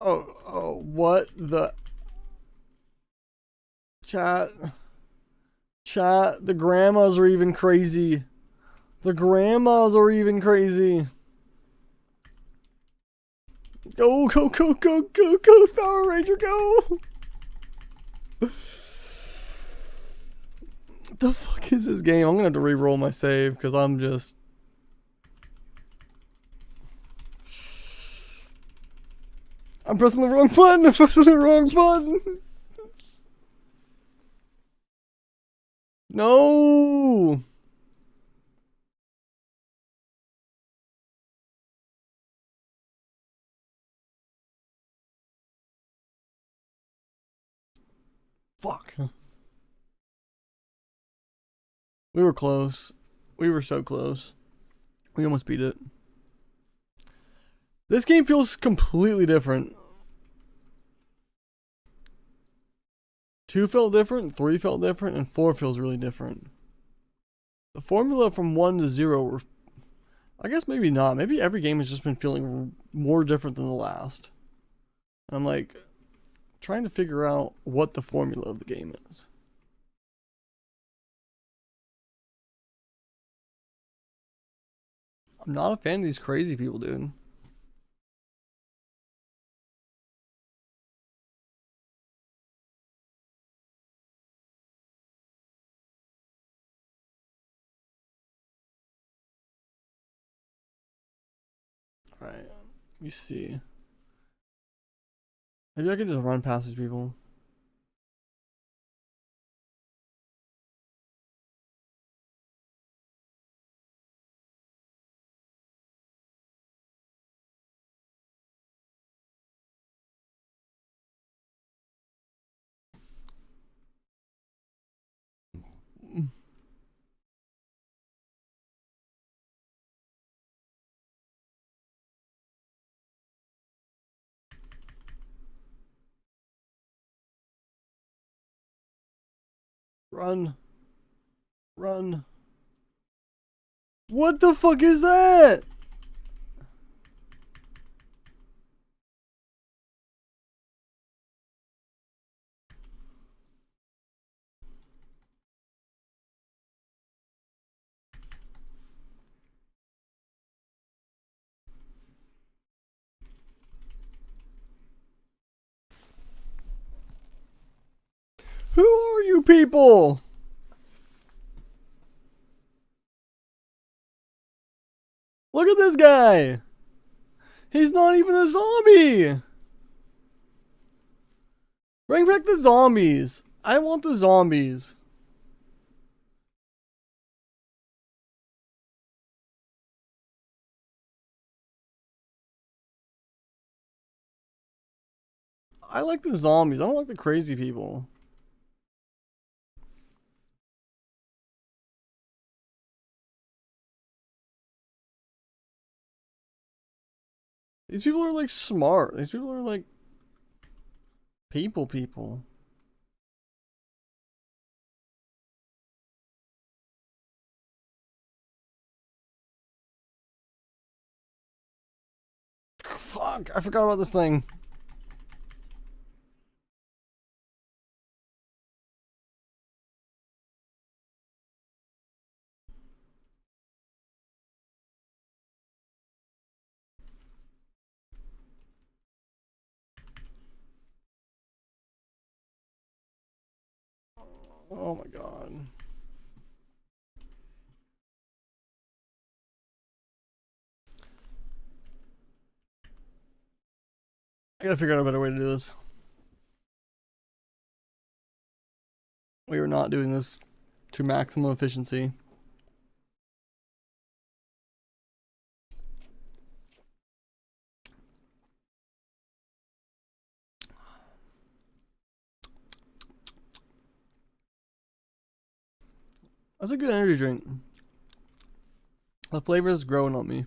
oh, what the chat, the grandmas are even crazy. The grandmas are even crazy. Go, go, go, go, go, go, Power Ranger, go. The fuck is this game? I'm gonna have to re-roll my save because I'm just. I'm pressing the wrong button. I'm pressing the wrong button. No. Fuck. We were close. We were so close. We almost beat it. This game feels completely different. 2 felt different, 3 felt different, and 4 feels really different. The formula from 1 to 0 were, I guess maybe not. Maybe every game has just been feeling more different than the last. And I'm like trying to figure out what the formula of the game is. I'm not a fan of these crazy people, dude. Alright, let me see. Maybe I can just run past these people. Run. Run. What the fuck is that? Who are you people? Look at this guy. He's not even a zombie. Bring back the zombies. I want the zombies. I like the zombies. I don't like the crazy people. These people are like smart. These people are like people. Fuck, I forgot about this thing. Oh my god. I gotta figure out a better way to do this. We are not doing this to maximum efficiency. That's a good energy drink. The flavor is growing on me.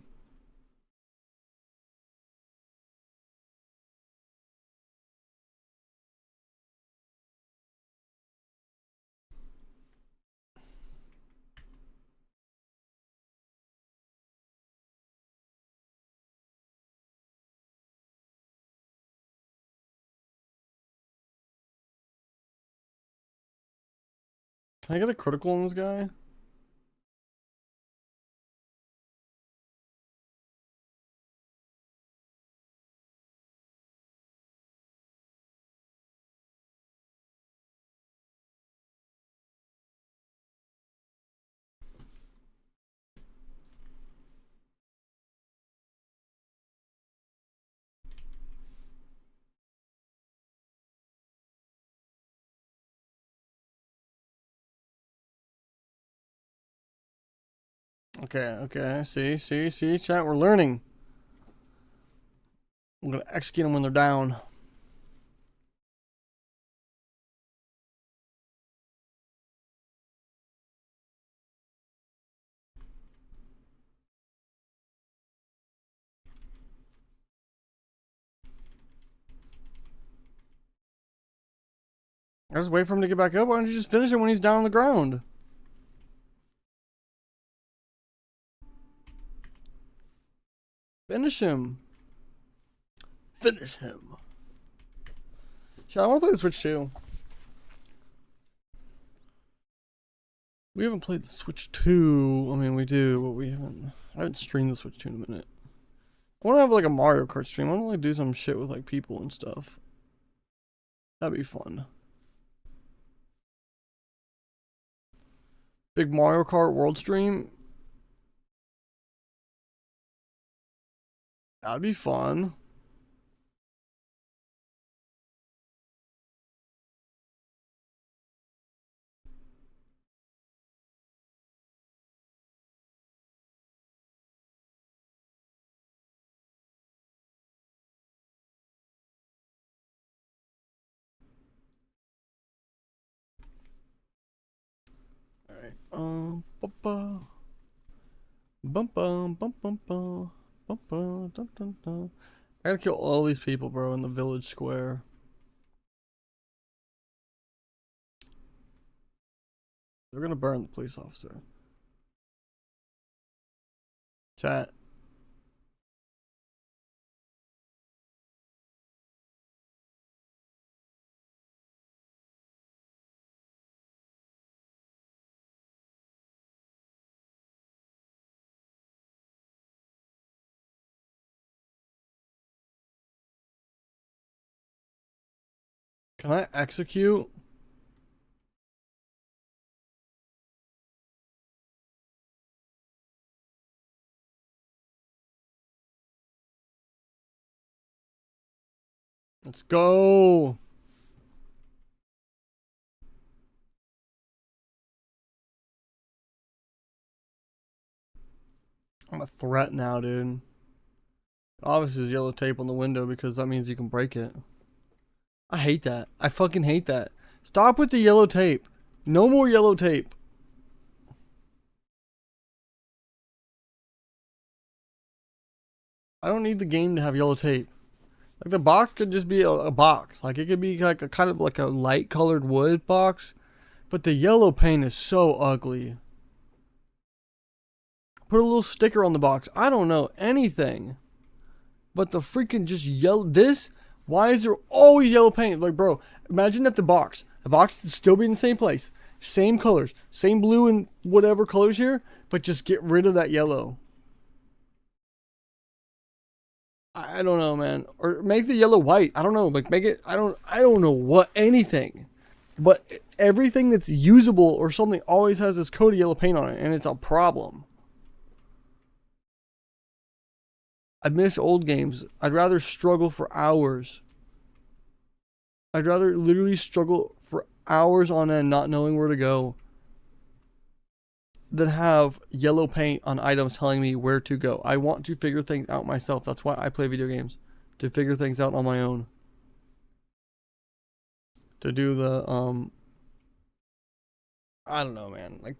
Can I get a critical on this guy? Okay. See, chat, we're learning. I'm gonna execute them when they're down. I just wait for him to get back up. Why don't you just finish it when he's down on the ground? Finish him. Finish him. Shit, I want to play the Switch too. We haven't played the Switch 2. I mean, we do, but we haven't. I haven't streamed the Switch 2 in a minute. I want to have like a Mario Kart stream. I want to like do some shit with like people and stuff. That'd be fun. Big Mario Kart World stream. That'd be fun. Alright. Bumpa. Bumpa. Bumpa. Bumpa. Dun, dun, dun. I gotta kill all these people, bro, in the village square. They're gonna burn the police officer. Chat. Can I execute? Let's go. I'm a threat now, dude. Obviously, there's yellow tape on the window because that means you can break it. I hate that. I fucking hate that. Stop with the yellow tape. No more yellow tape. I don't need the game to have yellow tape. Like the box could just be a box. Like it could be like a kind of like a light colored wood box. But the yellow paint is so ugly. Put a little sticker on the box. I don't know anything. But the freaking just yellow. This. Why is there always yellow paint? Like, bro, imagine that the box would still be in the same place. Same colors. Same blue and whatever colors here. But just get rid of that yellow. I don't know, man. Or make the yellow white. I don't know. Like, make it. I don't know what. Anything. But everything that's usable or something always has this coat of yellow paint on it. And it's a problem. I miss old games. I'd rather struggle for hours. I'd rather literally struggle for hours on end not knowing where to go than have yellow paint on items telling me where to go. I want to figure things out myself. That's why I play video games. To figure things out on my own. To do the, I don't know, man. Like,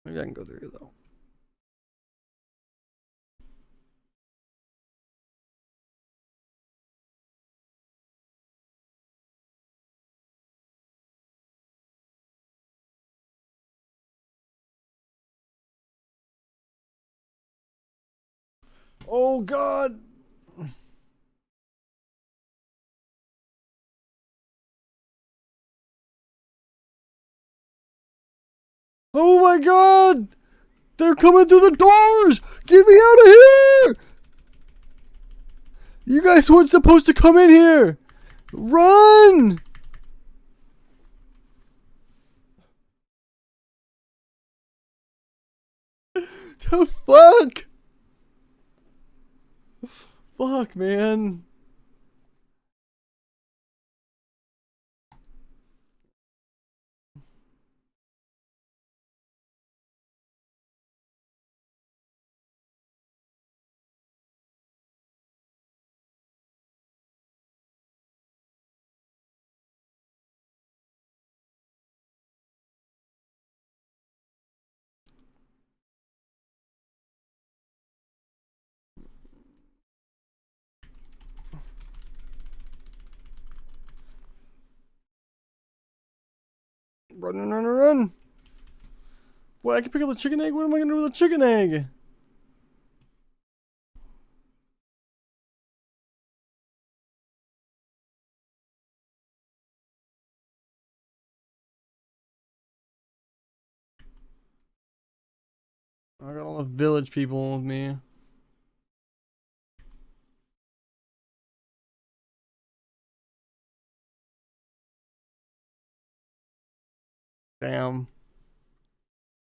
maybe I can go through here, though. Oh, God. Oh, my God. They're coming through the doors. Get me out of here. You guys weren't supposed to come in here. Run. The fuck? Fuck, man. Run, run, run, run, run. Boy, I can pick up the chicken egg. What am I going to do with the chicken egg? I got all the village people with me. Damn.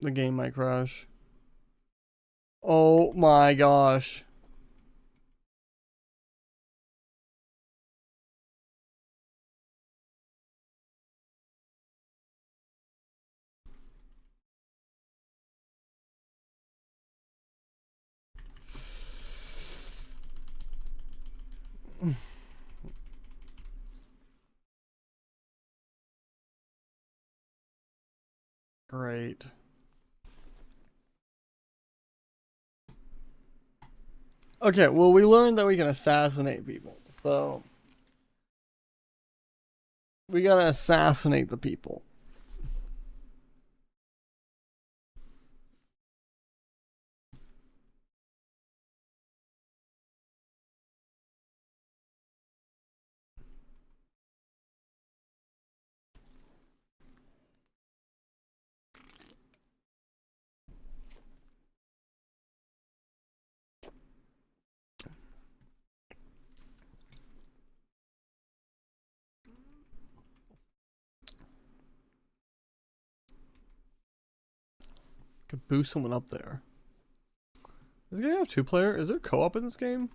The game might crash. Oh my gosh. Great. Okay, well, we learned that we can assassinate people. So, we gotta assassinate the people. Could boost someone up there. Is this game have 2-player? Is there co-op in this game?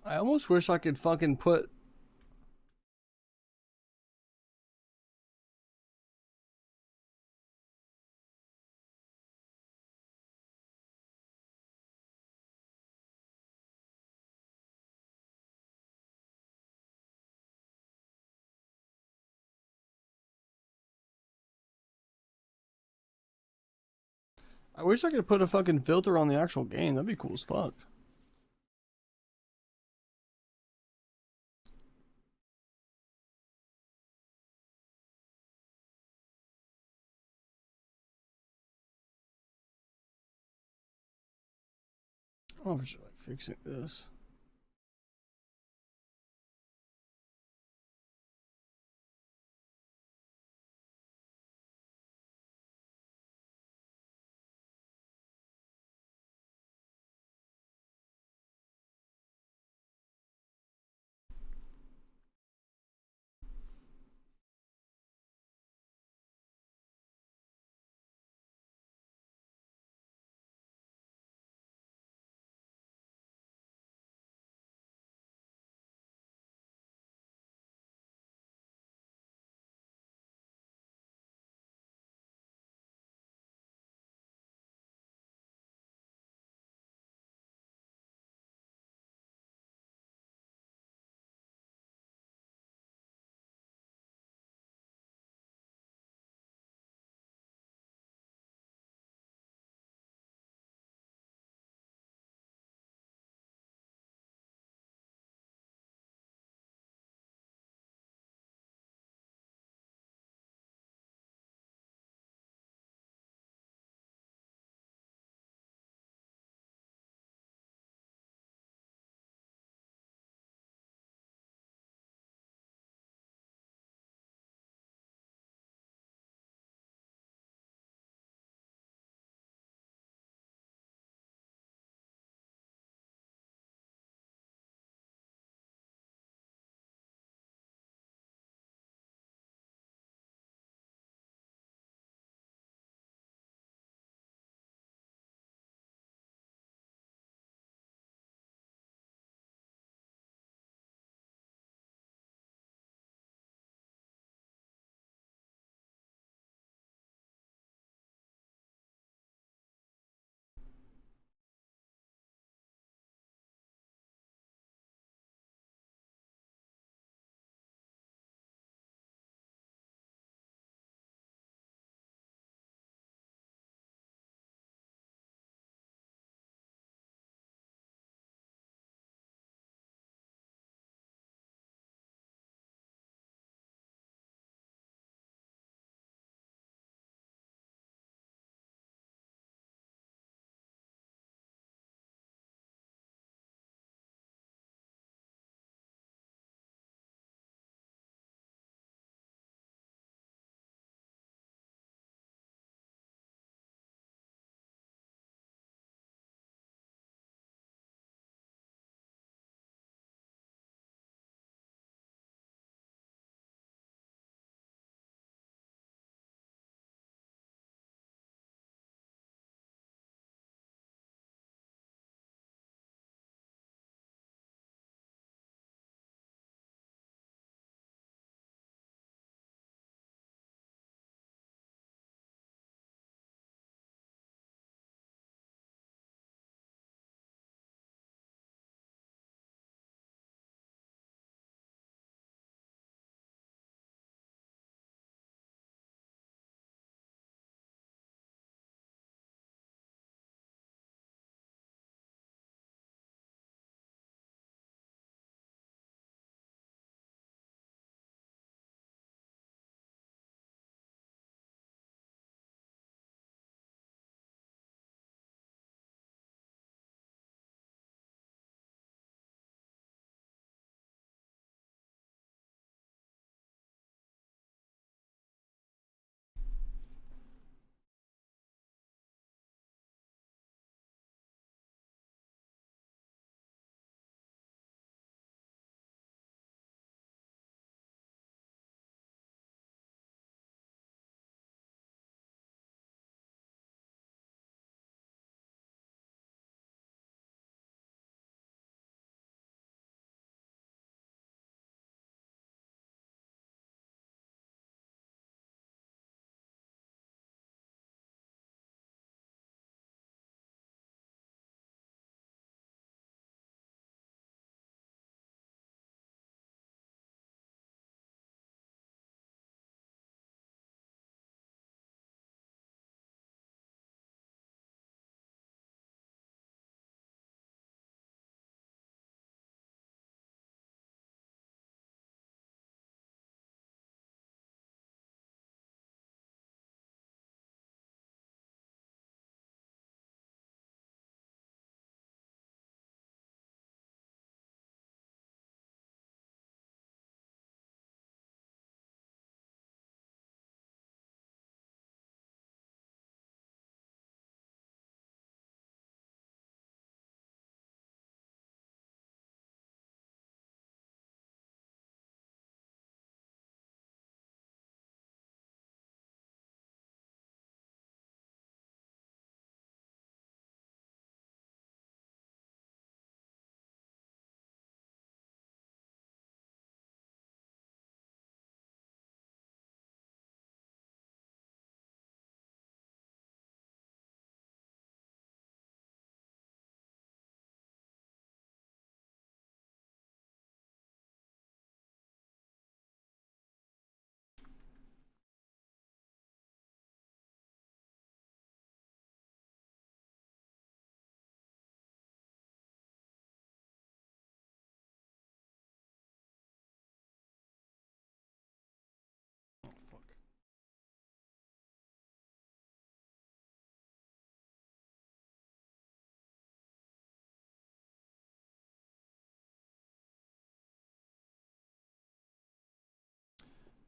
I almost wish I could fucking put. I wish I could put a fucking filter on the actual game. That'd be cool as fuck. I don't know if I should like fixing this.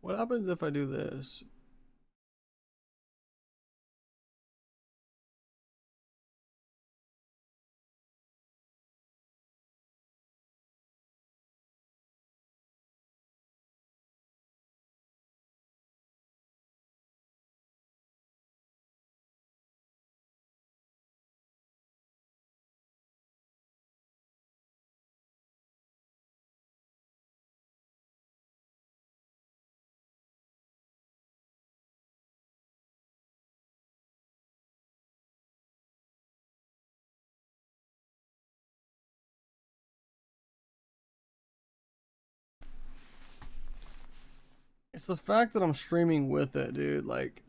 What happens if I do this? It's the fact that I'm streaming with it, dude. Like,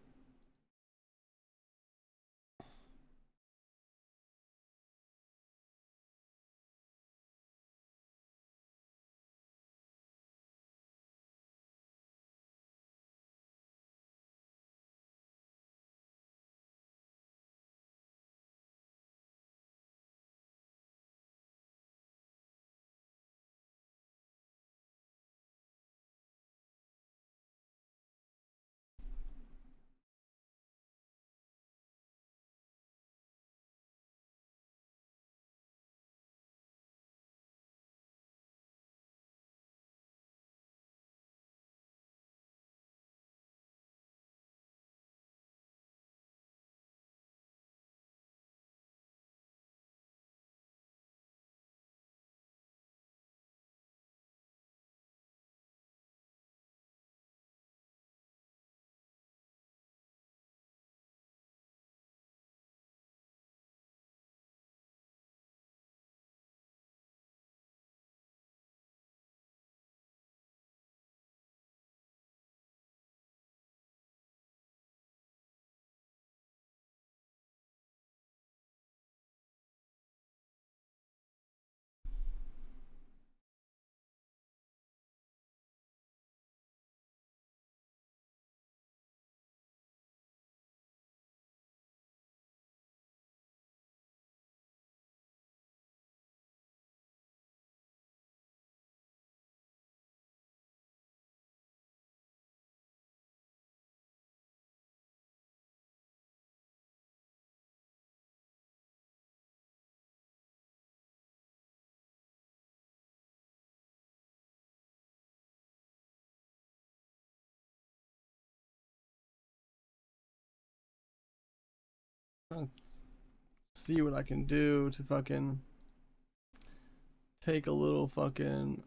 let's see what I can do to fucking take a little fucking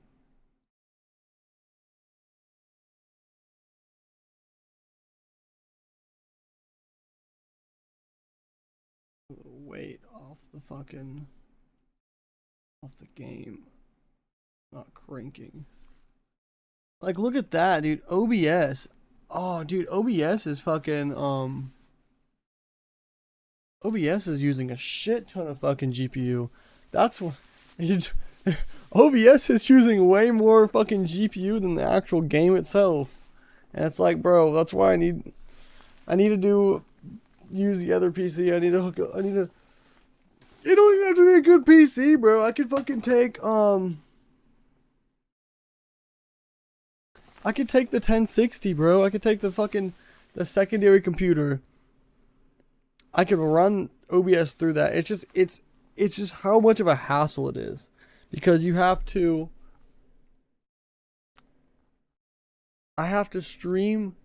weight off the fucking off the game. Not cranking. Like, look at that, dude. OBS. Oh, dude, OBS is fucking OBS is using a shit ton of fucking GPU. That's what OBS is using way more fucking GPU than the actual game itself. And it's like, bro, that's why I need to use the other PC. I need to hook up, you don't even have to be a good PC, bro. I could fucking take I could take the 1060, bro. I could take the secondary computer. I could run OBS through that. It's just how much of a hassle it is, because I have to stream.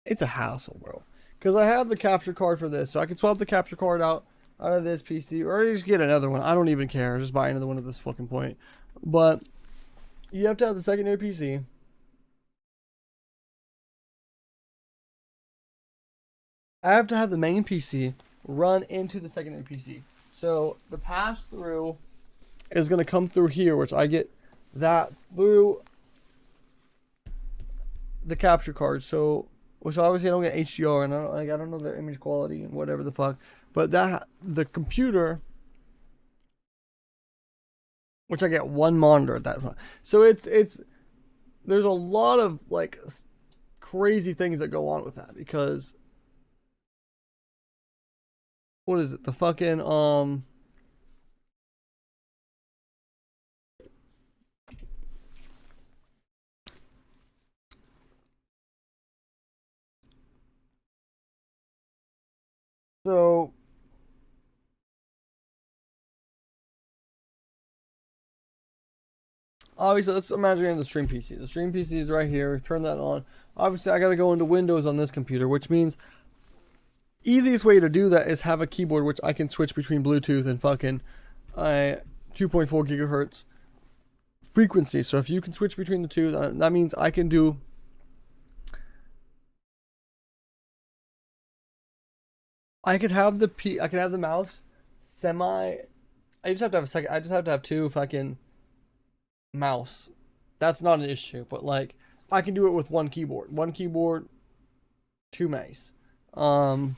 It's a hassle, bro. Because I have the capture card for this, so I can swap the capture card out of this PC, or just get another one. I don't even care. Just buy another one at this fucking point. But you have to have the secondary PC. I have to have the main PC run into the secondary PC. So the pass through is going to come through here, which I get that through the capture card. So, which obviously I don't get HDR, and I don't know the image quality and whatever the fuck. But the computer, which I get one monitor at that point. So there's a lot of like crazy things that go on with that, because what is it? The fucking So obviously, let's imagine the stream PC. The stream PC is right here. Turn that on. Obviously, I got to go into Windows on this computer, which means easiest way to do that is have a keyboard which I can switch between Bluetooth and fucking 2.4 gigahertz frequency. So if you can switch between the two, that means I can do. I could have I can have the mouse semi. I just have to have a second. I just have to have two fucking mouse. That's not an issue, but like I can do it with one keyboard, two mice. So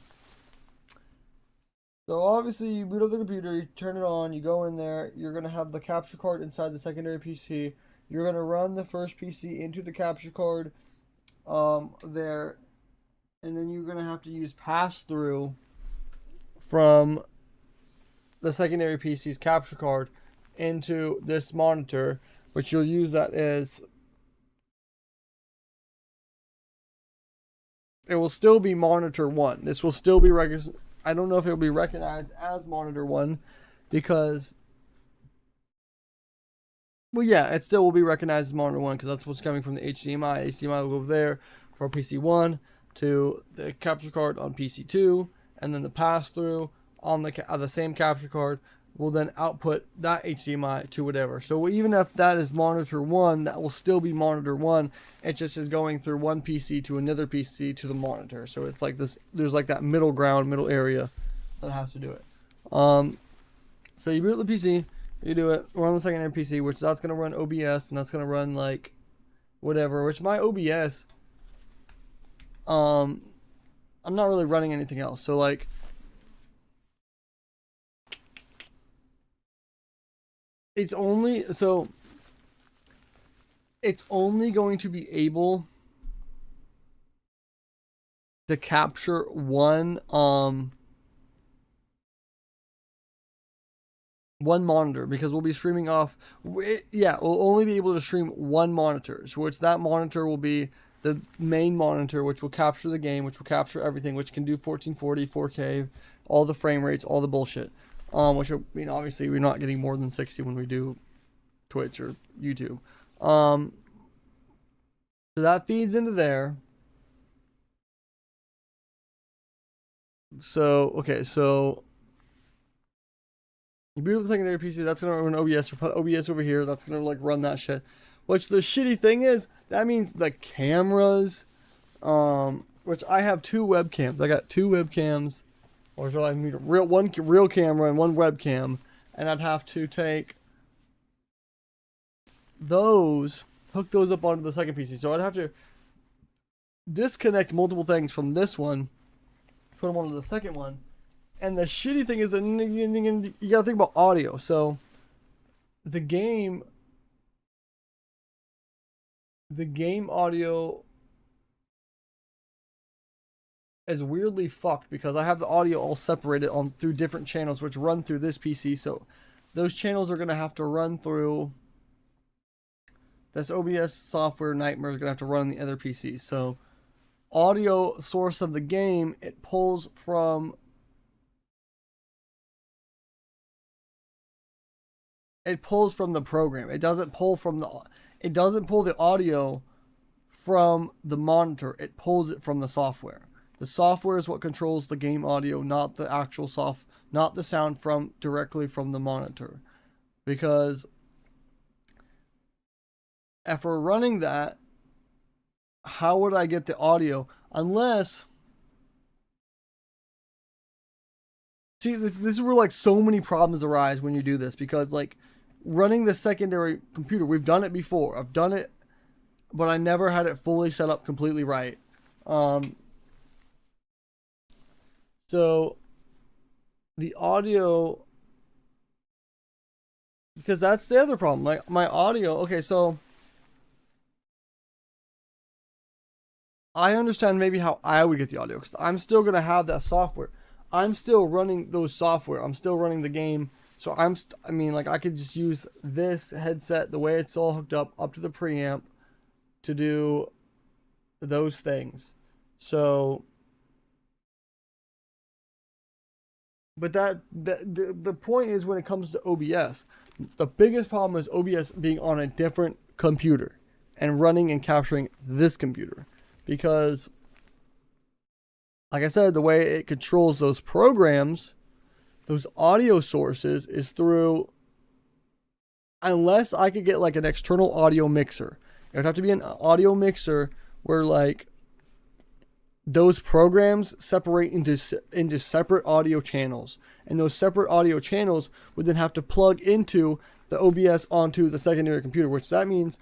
obviously you boot up the computer, you turn it on, you go in there, you're gonna have the capture card inside the secondary PC. You're gonna run the first PC into the capture card there, and then you're gonna have to use pass through from the secondary PC's capture card into this monitor, which you'll use that as it will still be monitor 1. This will still be I don't know if it will be recognized as monitor 1 because well yeah, it still will be recognized as monitor 1 because that's what's coming from the HDMI. HDMI will go there for PC 1 to the capture card on PC 2, and then the pass through on the same capture card will then output that HDMI to whatever. So even if that is monitor 1, that will still be monitor 1. It just is going through one PC to another PC to the monitor. So it's like this, there's like that middle area that has to do it. So you boot up the PC, you do it, run the secondary PC, which that's going to run OBS, and that's going to run like whatever, which my OBS, I'm not really running anything else. So like, it's only going to be able to capture one monitor because we'll be streaming off. Yeah, we'll only be able to stream one monitor, so which that monitor will be the main monitor, which will capture the game, which will capture everything, which can do 1440, 4K, all the frame rates, all the bullshit. Which, I mean, obviously we're not getting more than 60 when we do Twitch or YouTube. So that feeds into there. So, okay, so you boot up the secondary PC, that's going to run OBS, or put OBS over here, that's going to like run that shit. Which the shitty thing is, that means the cameras, which I have two webcams. I got two webcams. Or so I need one real camera and one webcam, and I'd have to take those, hook those up onto the second PC. So I'd have to disconnect multiple things from this one, put them onto the second one. And the shitty thing is that you gotta think about audio. So the game audio is weirdly fucked because I have the audio all separated through different channels which run through this PC. So those channels are going to have to run through this OBS software nightmare is going to have to run on the other PC. So audio source of the game, it pulls from the program. It doesn't pull the audio from the monitor. It pulls it from the software. The software is what controls the game audio, not the actual not the sound directly from the monitor. Because if we're running that, how would I get the audio? Unless, see, this is where like so many problems arise when you do this, because like running the secondary computer, we've done it before. I've done it, but I never had it fully set up completely right. So the audio, because that's the other problem. Like my audio, okay, so I understand maybe how I would get the audio, because I'm still going to have that software. I'm still running those software. I'm still running the game. So I mean, like I could just use this headset, the way it's all hooked up to the preamp to do those things. So But the point is, when it comes to OBS, the biggest problem is OBS being on a different computer and running and capturing this computer. Because, like I said, the way it controls those programs, those audio sources, is through, unless I could get like an external audio mixer. It would have to be an audio mixer where like those programs separate into separate audio channels, and those separate audio channels would then have to plug into the OBS onto the secondary computer, which that means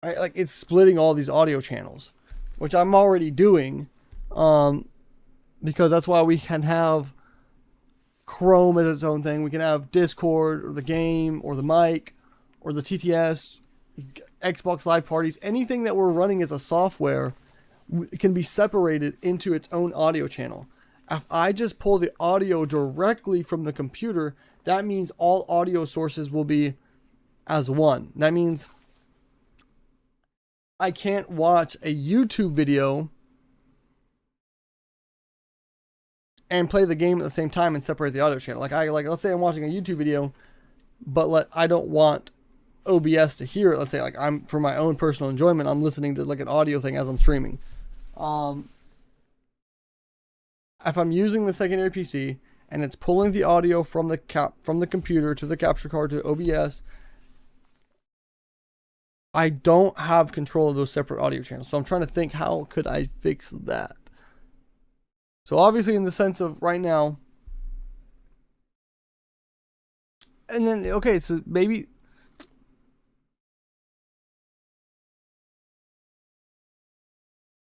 like it's splitting all these audio channels, which I'm already doing, because that's why we can have Chrome as its own thing. We can have Discord or the game or the mic or the TTS, Xbox Live parties, anything that we're running as a software can be separated into its own audio channel. If I just pull the audio directly from the computer, that means all audio sources will be as one. That means I can't watch a YouTube video and play the game at the same time and separate the audio channel. Let's say I'm watching a YouTube video, but I don't want OBS to hear it. Let's say like I'm, for my own personal enjoyment, I'm listening to like an audio thing as I'm streaming. If I'm using the secondary PC and it's pulling the audio from the computer to the capture card to OBS, I don't have control of those separate audio channels. So I'm trying to think, how could I fix that? So obviously, in the sense of right now, and then okay, so maybe.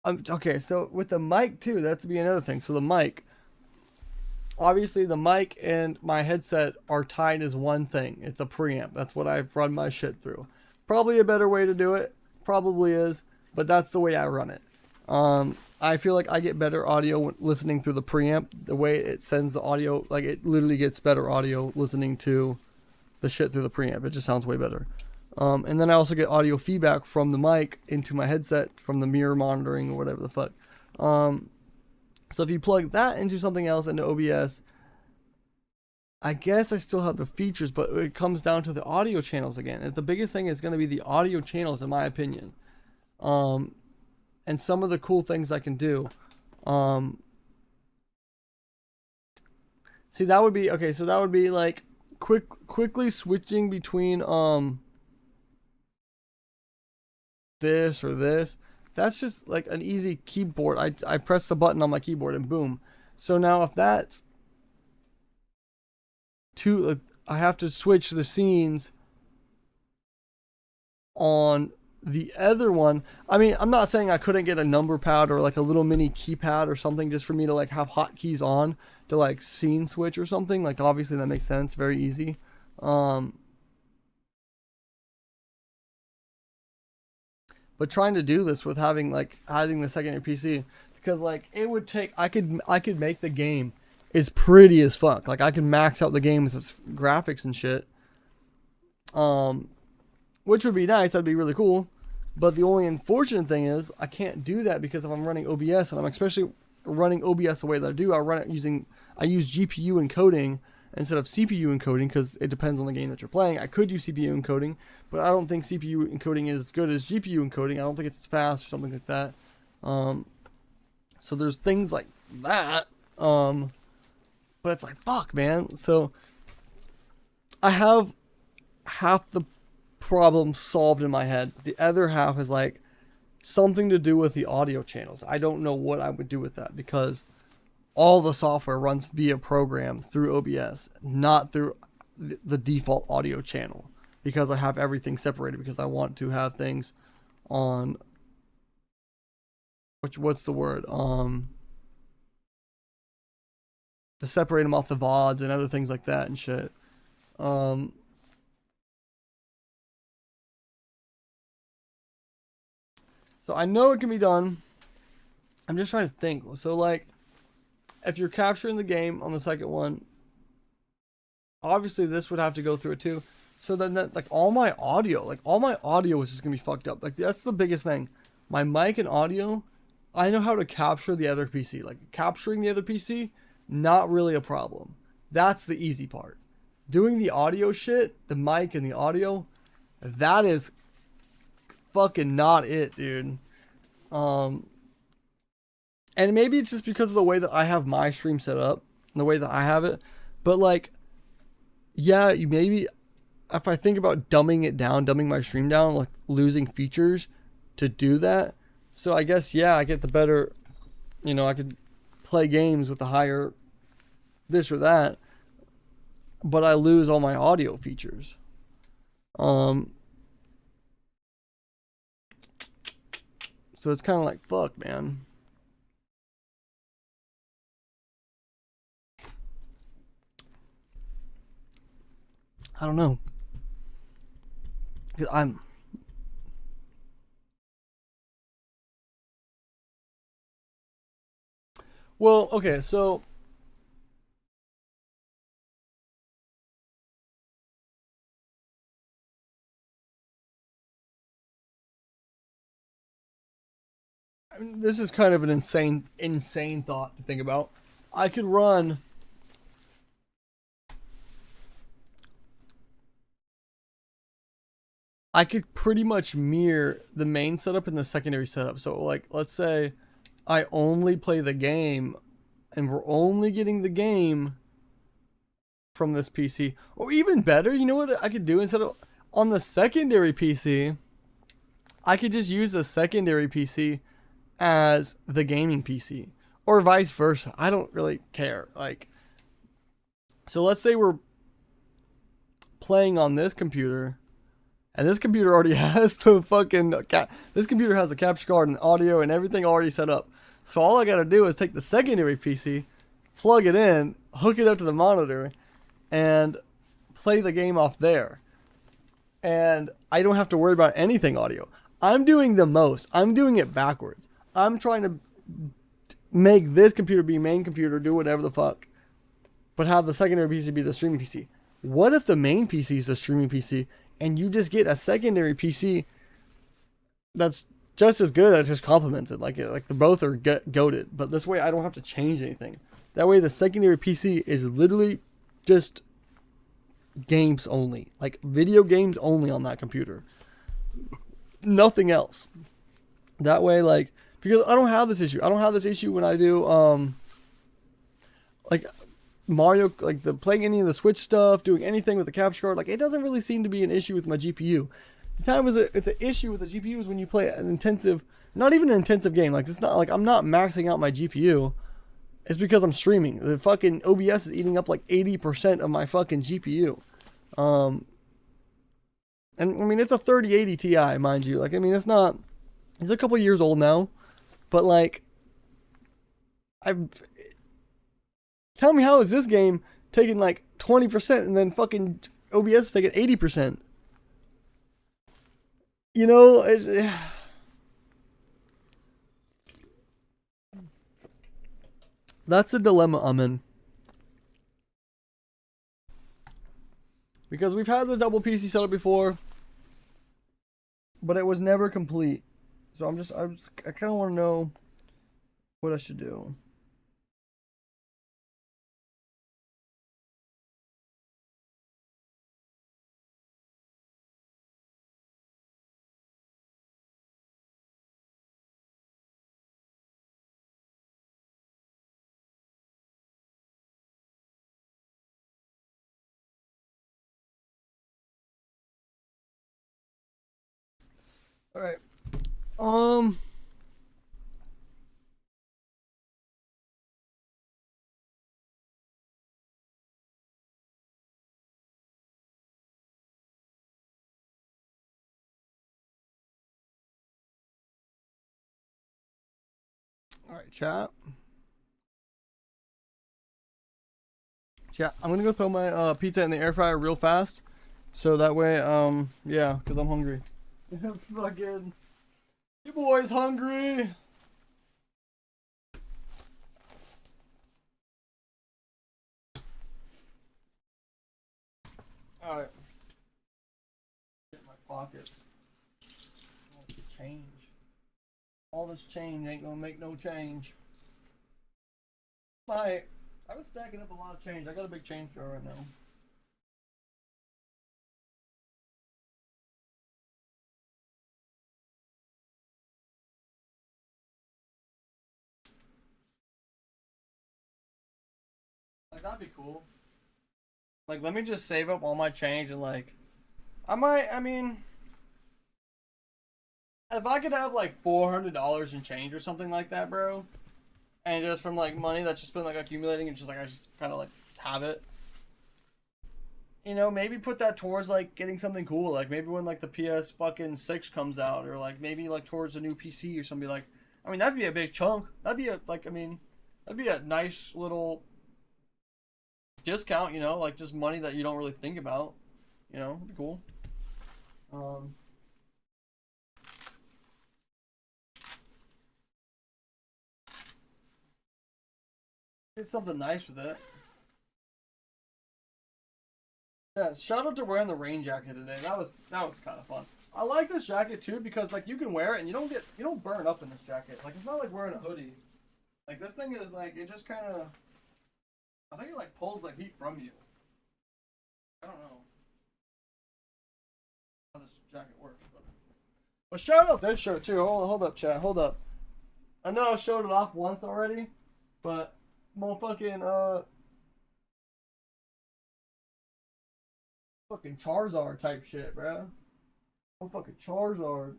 Okay, so with the mic too, that's to be another thing. So the mic, obviously the mic and my headset are tied as one thing. It's a preamp. That's what I've run my shit through. Probably a better way to do it. Probably is, but that's the way I run it. I feel like I get better audio when listening through the preamp. The way it sends the audio, like it literally gets better audio listening to the shit through the preamp. It just sounds way better. And then I also get audio feedback from the mic into my headset from the mirror monitoring or whatever the fuck. So if you plug that into something else, into OBS, I guess I still have the features, but it comes down to the audio channels again. And the biggest thing is going to be the audio channels, in my opinion. And some of the cool things I can do. See, that would be, okay, so that would be like quickly switching between, this or this. That's just like an easy keyboard. I press the button on my keyboard and boom. So now if that's I have to switch the scenes on the other one. I mean, I'm not saying I couldn't get a number pad or like a little mini keypad or something just for me to like have hotkeys on to like scene switch or something. Like obviously that makes sense. Very easy. But trying to do this with having the secondary PC, because like it would take, I could make the game is pretty as fuck. Like I could max out the game with its graphics and shit. Which would be nice. That'd be really cool. But the only unfortunate thing is I can't do that because if I'm running OBS, and I'm especially running OBS the way that I do, I use GPU encoding instead of CPU encoding, because it depends on the game that you're playing. I could use CPU encoding, but I don't think CPU encoding is as good as GPU encoding. I don't think it's as fast or something like that. So there's things like that. But it's like, fuck, man. So I have half the problem solved in my head. The other half is like something to do with the audio channels. I don't know what I would do with that, because all the software runs via program through OBS, not through the default audio channel, because I have everything separated, because I want to have things on, what's the word? To separate them off the VODs and other things like that and shit. So I know it can be done. I'm just trying to think. So like, if you're capturing the game on the second one, obviously this would have to go through it too. So then like all my audio is just gonna be fucked up. Like that's the biggest thing. My mic and audio, I know how to capture the other PC. Like capturing the other PC, not really a problem. That's the easy part. Doing the audio shit, the mic and the audio, that is fucking not it, dude. And maybe it's just because of the way that I have my stream set up, and the way that I have it. But like, yeah, you maybe if I think about dumbing it down, dumbing my stream down, like losing features to do that. So I guess, yeah, I get the better, you know, I could play games with the higher this or that, but I lose all my audio features. So it's kind of like, fuck, man. I don't know. 'Cause well, okay, so I mean, this is kind of an insane thought to think about. I could run I could pretty much mirror the main setup and the secondary setup. So like, let's say I only play the game and we're only getting the game from this PC. Or even better, you know what I could do? Instead of on the secondary PC, I could just use the secondary PC as the gaming PC. Or vice versa. I don't really care. Like, so let's say we're playing on this computer, and this computer already has the fucking this computer has the capture card and audio and everything already set up. So all I gotta do is take the secondary PC, plug it in, hook it up to the monitor, and play the game off there. And I don't have to worry about anything audio. I'm doing the most. I'm doing it backwards. I'm trying to make this computer be main computer, do whatever the fuck, but have the secondary PC be the streaming PC. What if the main PC is the streaming PC and you just get a secondary PC that's just as good, that just complements it? Like the both are goated, but this way I don't have to change anything. That way the secondary PC is literally just games only, like video games only on that computer. Nothing else. That way, like, because I don't have this issue. I don't have this issue when I do like Mario, like the playing any of the Switch stuff, doing anything with the capture card. Like, it doesn't really seem to be an issue with my GPU. The time it's an issue with the GPU is when you play an intensive, not even an intensive game. Like, it's not like I'm not maxing out my GPU. It's because I'm streaming. The fucking OBS is eating up like 80% of my fucking GPU. And I mean, it's a 3080 Ti, mind you. Like, I mean, it's a couple years old now, but like, tell me, how is this game taking like 20% and then fucking OBS is taking 80%? You know, that's the dilemma I'm in. Because we've had the double PC setup before, but it was never complete. So I kind of want to know what I should do. All right. All right, chat. Chat, I'm gonna go throw my pizza in the air fryer real fast, so that way, yeah, because I'm hungry. Fucking, you boys hungry? All right. Get my pockets. Change. All this change ain't gonna make no change. Alright, I was stacking up a lot of change. I got a big change jar right now. Like, that'd be cool. Like, let me just save up all my change and, like, I mean, if I could have, like, $400 in change or something like that, bro, and just from, like, money that's just been, like, accumulating and just, like, I just kind of, like, have it. You know, maybe put that towards, like, getting something cool. Like, maybe when, like, the PS fucking 6 comes out, or, like, maybe, like, towards a new PC or something. Like, I mean, that'd be a big chunk. That'd be a, like, I mean, that'd be a nice little discount, you know, like, just money that you don't really think about. You know, it'd be cool. Um, Get something nice with it. Yeah, shout out to wearing the rain jacket today. That was kind of fun. I like this jacket too because like you can wear it and you don't burn up in this jacket. Like it's not like wearing a hoodie. Like this thing is like it just kind of I think it like pulls like heat from you. I don't know how this jacket works, but shout out this shirt too. Hold up, chat. Hold up. I know I showed it off once already, but motherfucking fucking Charizard type shit, bro. Motherfucking Charizard.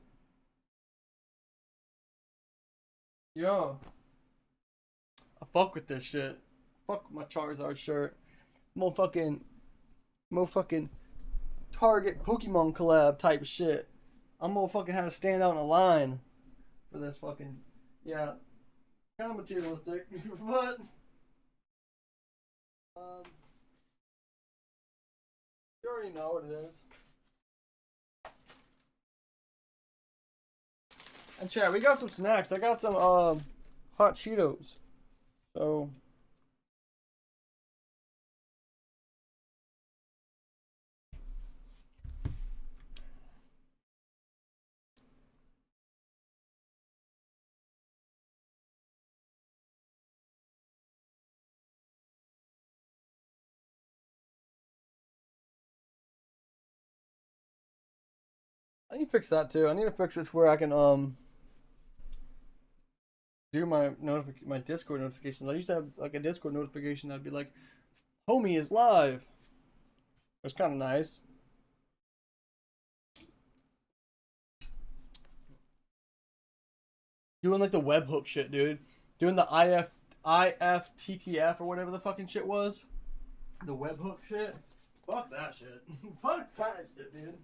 Yo, I fuck with this shit. Fuck my Charizard shirt. Motherfucking Target Pokemon collab type shit. I'm gonna fucking have to stand out in a line for this fucking yeah. Kind of materialistic, but you already know what it is. And chat, we got some snacks. I got some hot Cheetos. So I need to fix that too. I need to fix it where I can do my Discord notifications. I used to have like a Discord notification that'd be like, "Homie is live." It's kind of nice. Doing like the webhook shit, dude. Doing the IFTTF or whatever the fucking shit was. The webhook shit. Fuck that shit. Fuck that shit, dude.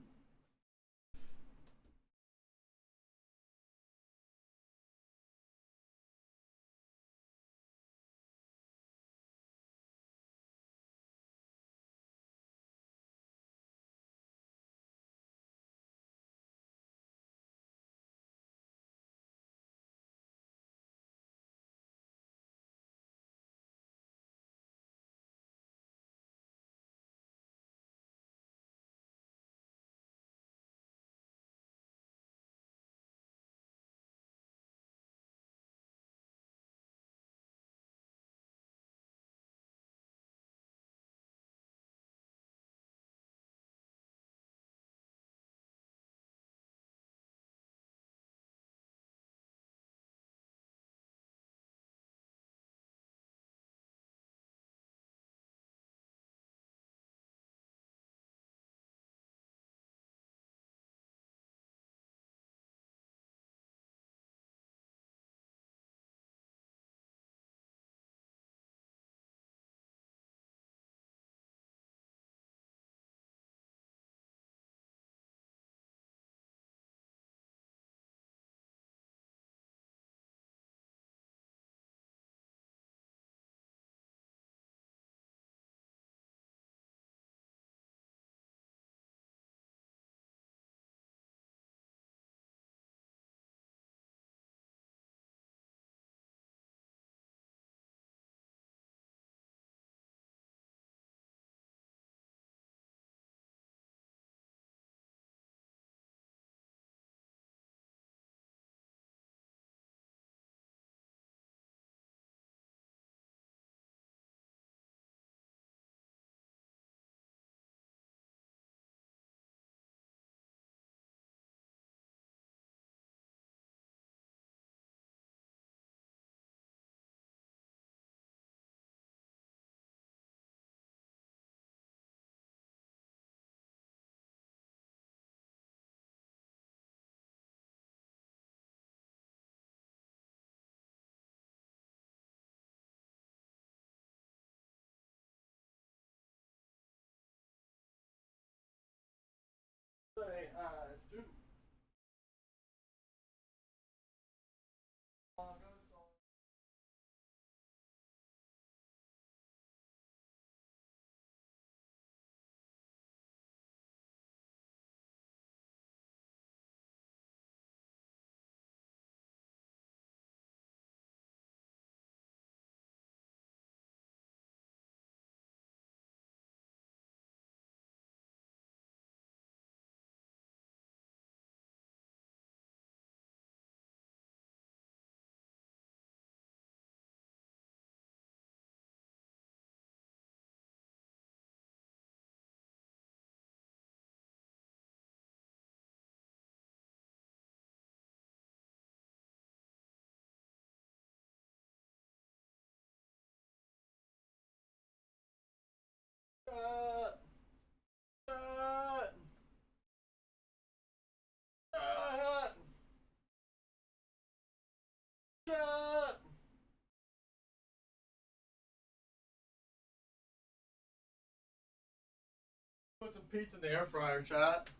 Put some pizza in the air fryer, chat.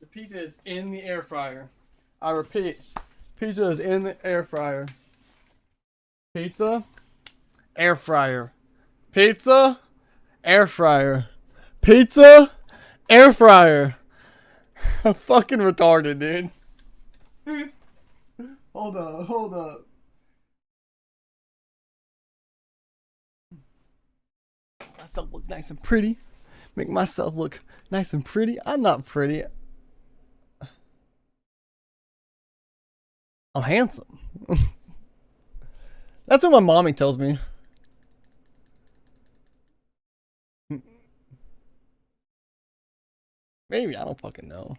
The pizza is in the air fryer. I repeat, pizza is in the air fryer. Pizza, air fryer. Pizza, air fryer. Pizza, air fryer. I'm fucking retarded, dude. Hold up, hold up. Myself look nice and pretty. Make myself look nice and pretty. I'm not pretty. I'm handsome. That's what my mommy tells me. Maybe, I don't fucking know.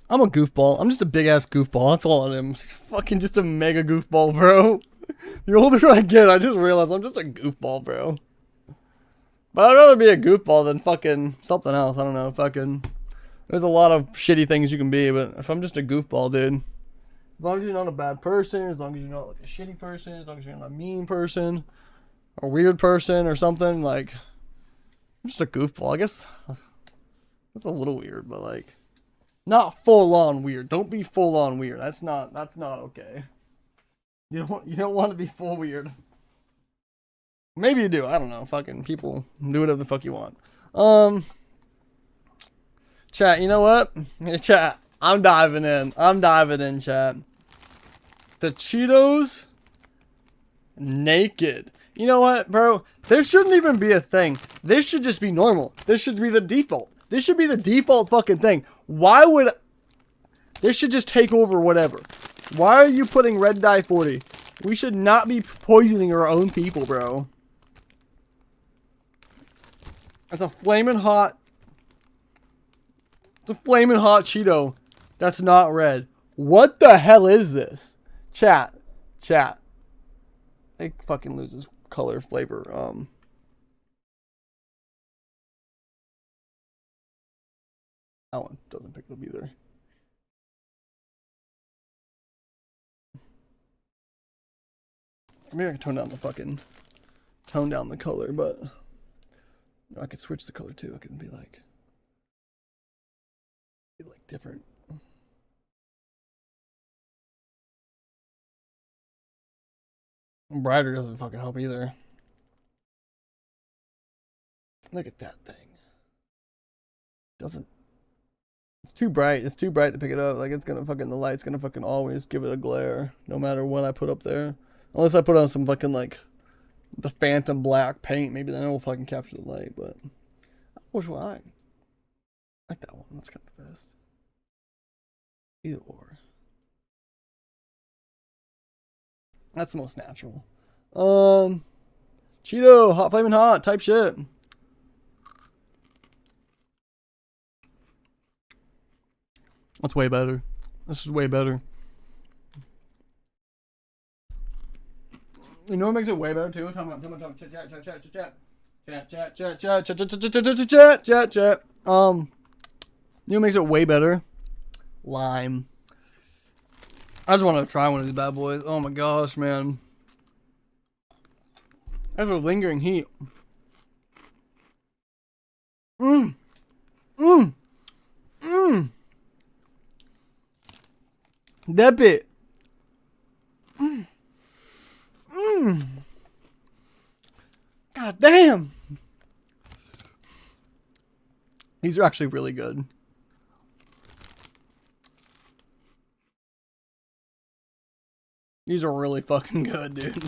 I'm a goofball. I'm just a big ass goofball. That's all I am. Fucking just a mega goofball, bro. The older I get, I just realize I'm just a goofball, bro. But I'd rather be a goofball than fucking something else. I don't know. Fucking. There's a lot of shitty things you can be, but if I'm just a goofball, dude. As long as you're not a bad person, as long as you're not like a shitty person, as long as you're not a mean person, or a weird person, or something, like. I'm just a goofball. I guess. That's a little weird, but like. Not full on weird. Don't be full on weird. That's not okay. You don't want to be full weird. Maybe you do. I don't know. Fucking people do whatever the fuck you want. Chat, you know what? Chat, I'm diving in. Chat. The Cheetos naked. You know what, bro? There shouldn't even be a thing. This should just be normal. This should be the default. This should be the default fucking thing. Why would... This should just take over whatever. Why are you putting red dye 40? We should not be poisoning our own people, bro. It's a flaming hot... It's a flaming hot Cheeto. That's not red. What the hell is this? Chat. It fucking loses color, flavor. That one doesn't pick it up either. Maybe I can tone down the color, but I could switch the color too. I could be like different. Brighter doesn't fucking help either. Look at that thing. Doesn't. It's too bright. It's too bright to pick it up. Like, it's gonna fucking, the light's gonna fucking always give it a glare, no matter what I put up there. Unless I put on some fucking, like, the phantom black paint, maybe then it will fucking capture the light, but which one? I like that one. That's kind of the best. Either or. That's the most natural. Cheeto, hot flaming hot type shit. That's way better. This is way better. You know what makes it way better too? Chat. You know what makes it way better? Lime. I just want to try one of these bad boys. Oh my gosh, man. That's a lingering heat. Mmm. Mmm. That bit. Mmm. Mmm. God damn. These are actually really good. These are really fucking good, dude.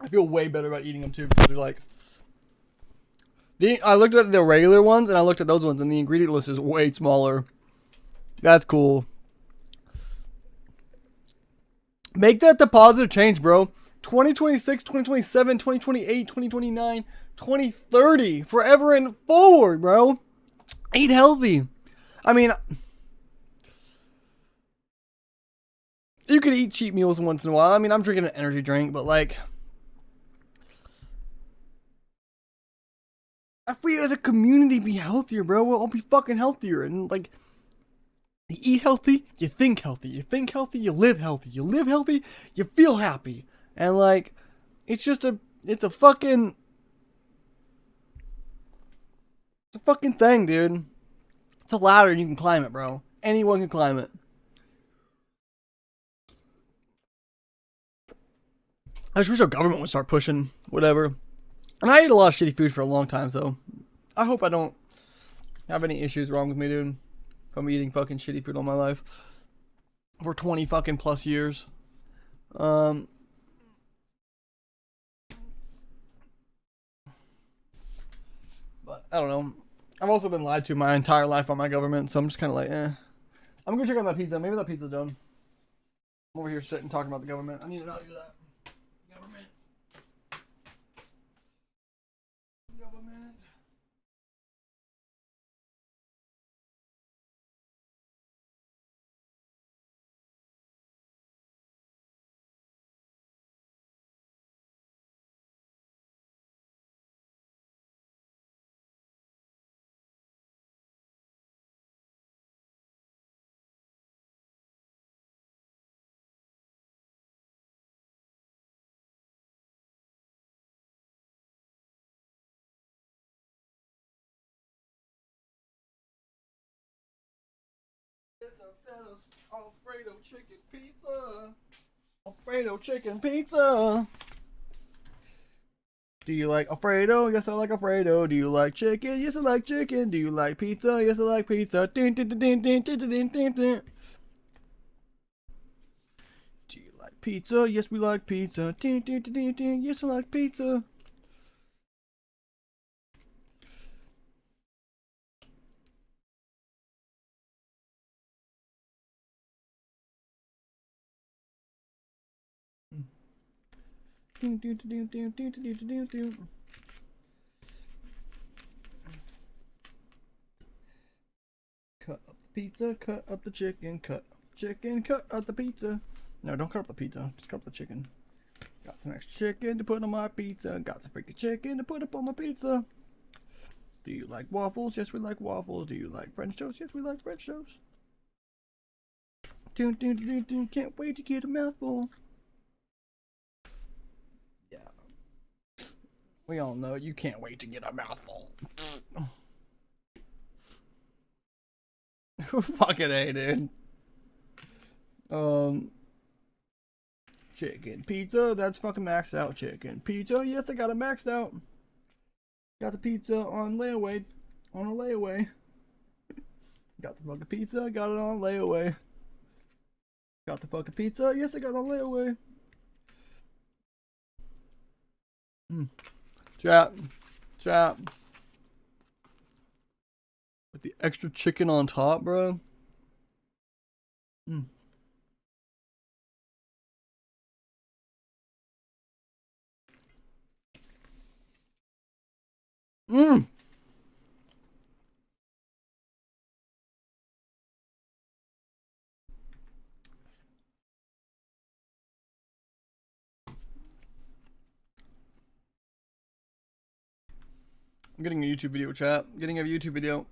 I feel way better about eating them too because they're like. I looked at the regular ones and I looked at those ones and the ingredient list is way smaller. That's cool. Make that the positive change, bro. 2026, 2027, 2028, 2029, 2030. Forever and forward, bro. Eat healthy. I mean, you could eat cheat meals once in a while. I mean, I'm drinking an energy drink, but like, if we as a community be healthier, bro, we'll all be fucking healthier. And like, you eat healthy, you think healthy. You think healthy, you live healthy. You live healthy, you feel happy. And like, it's a fucking thing, dude. It's a ladder and you can climb it, bro. Anyone can climb it. I just wish our government would start pushing whatever. And I ate a lot of shitty food for a long time, so I hope I don't have any issues wrong with me, dude. If I'm eating fucking shitty food all my life for 20 fucking plus years. But I don't know. I've also been lied to my entire life by my government, so I'm just kind of like, eh. I'm gonna check out that pizza. Maybe that pizza's done. I'm over here sitting talking about the government. I need to not do that. Government. Government. It's a Alfredo chicken pizza. Alfredo chicken pizza. Do you like Alfredo? Yes, I like Alfredo. Do you like chicken? Yes, I like chicken. Do you like pizza? Yes, I like pizza. Dun, dun, dun, dun, dun, dun, dun, dun, dun. Do you like pizza? Yes, we like pizza. Dun, dun, dun, dun, dun. Yes, I like pizza. Dun, dun, dun, dun, dun, dun, dun, dun, dun. Cut up the pizza, cut up the chicken, cut up the chicken, cut up the pizza. No, don't cut up the pizza, just cut up the chicken. Got some extra chicken to put on my pizza. Got some freaking chicken to put up on my pizza. Do you like waffles? Yes, we like waffles. Do you like French toast? Yes, we like French toast. Dun, dun, dun, dun, dun. Can't wait to get a mouthful. Yeah. We all know you can't wait to get a mouthful. Fucking A, dude. Chicken pizza, that's fucking maxed out. Chicken pizza, yes, I got it maxed out. Got the pizza on layaway. On a layaway. Got the fucking pizza, got it on layaway. Got the fucking pizza, yes, I got it on layaway. Chat. Chat. With the extra chicken on top, bro. Mmm. Mmm. I'm getting a YouTube video, chat. Getting a YouTube video.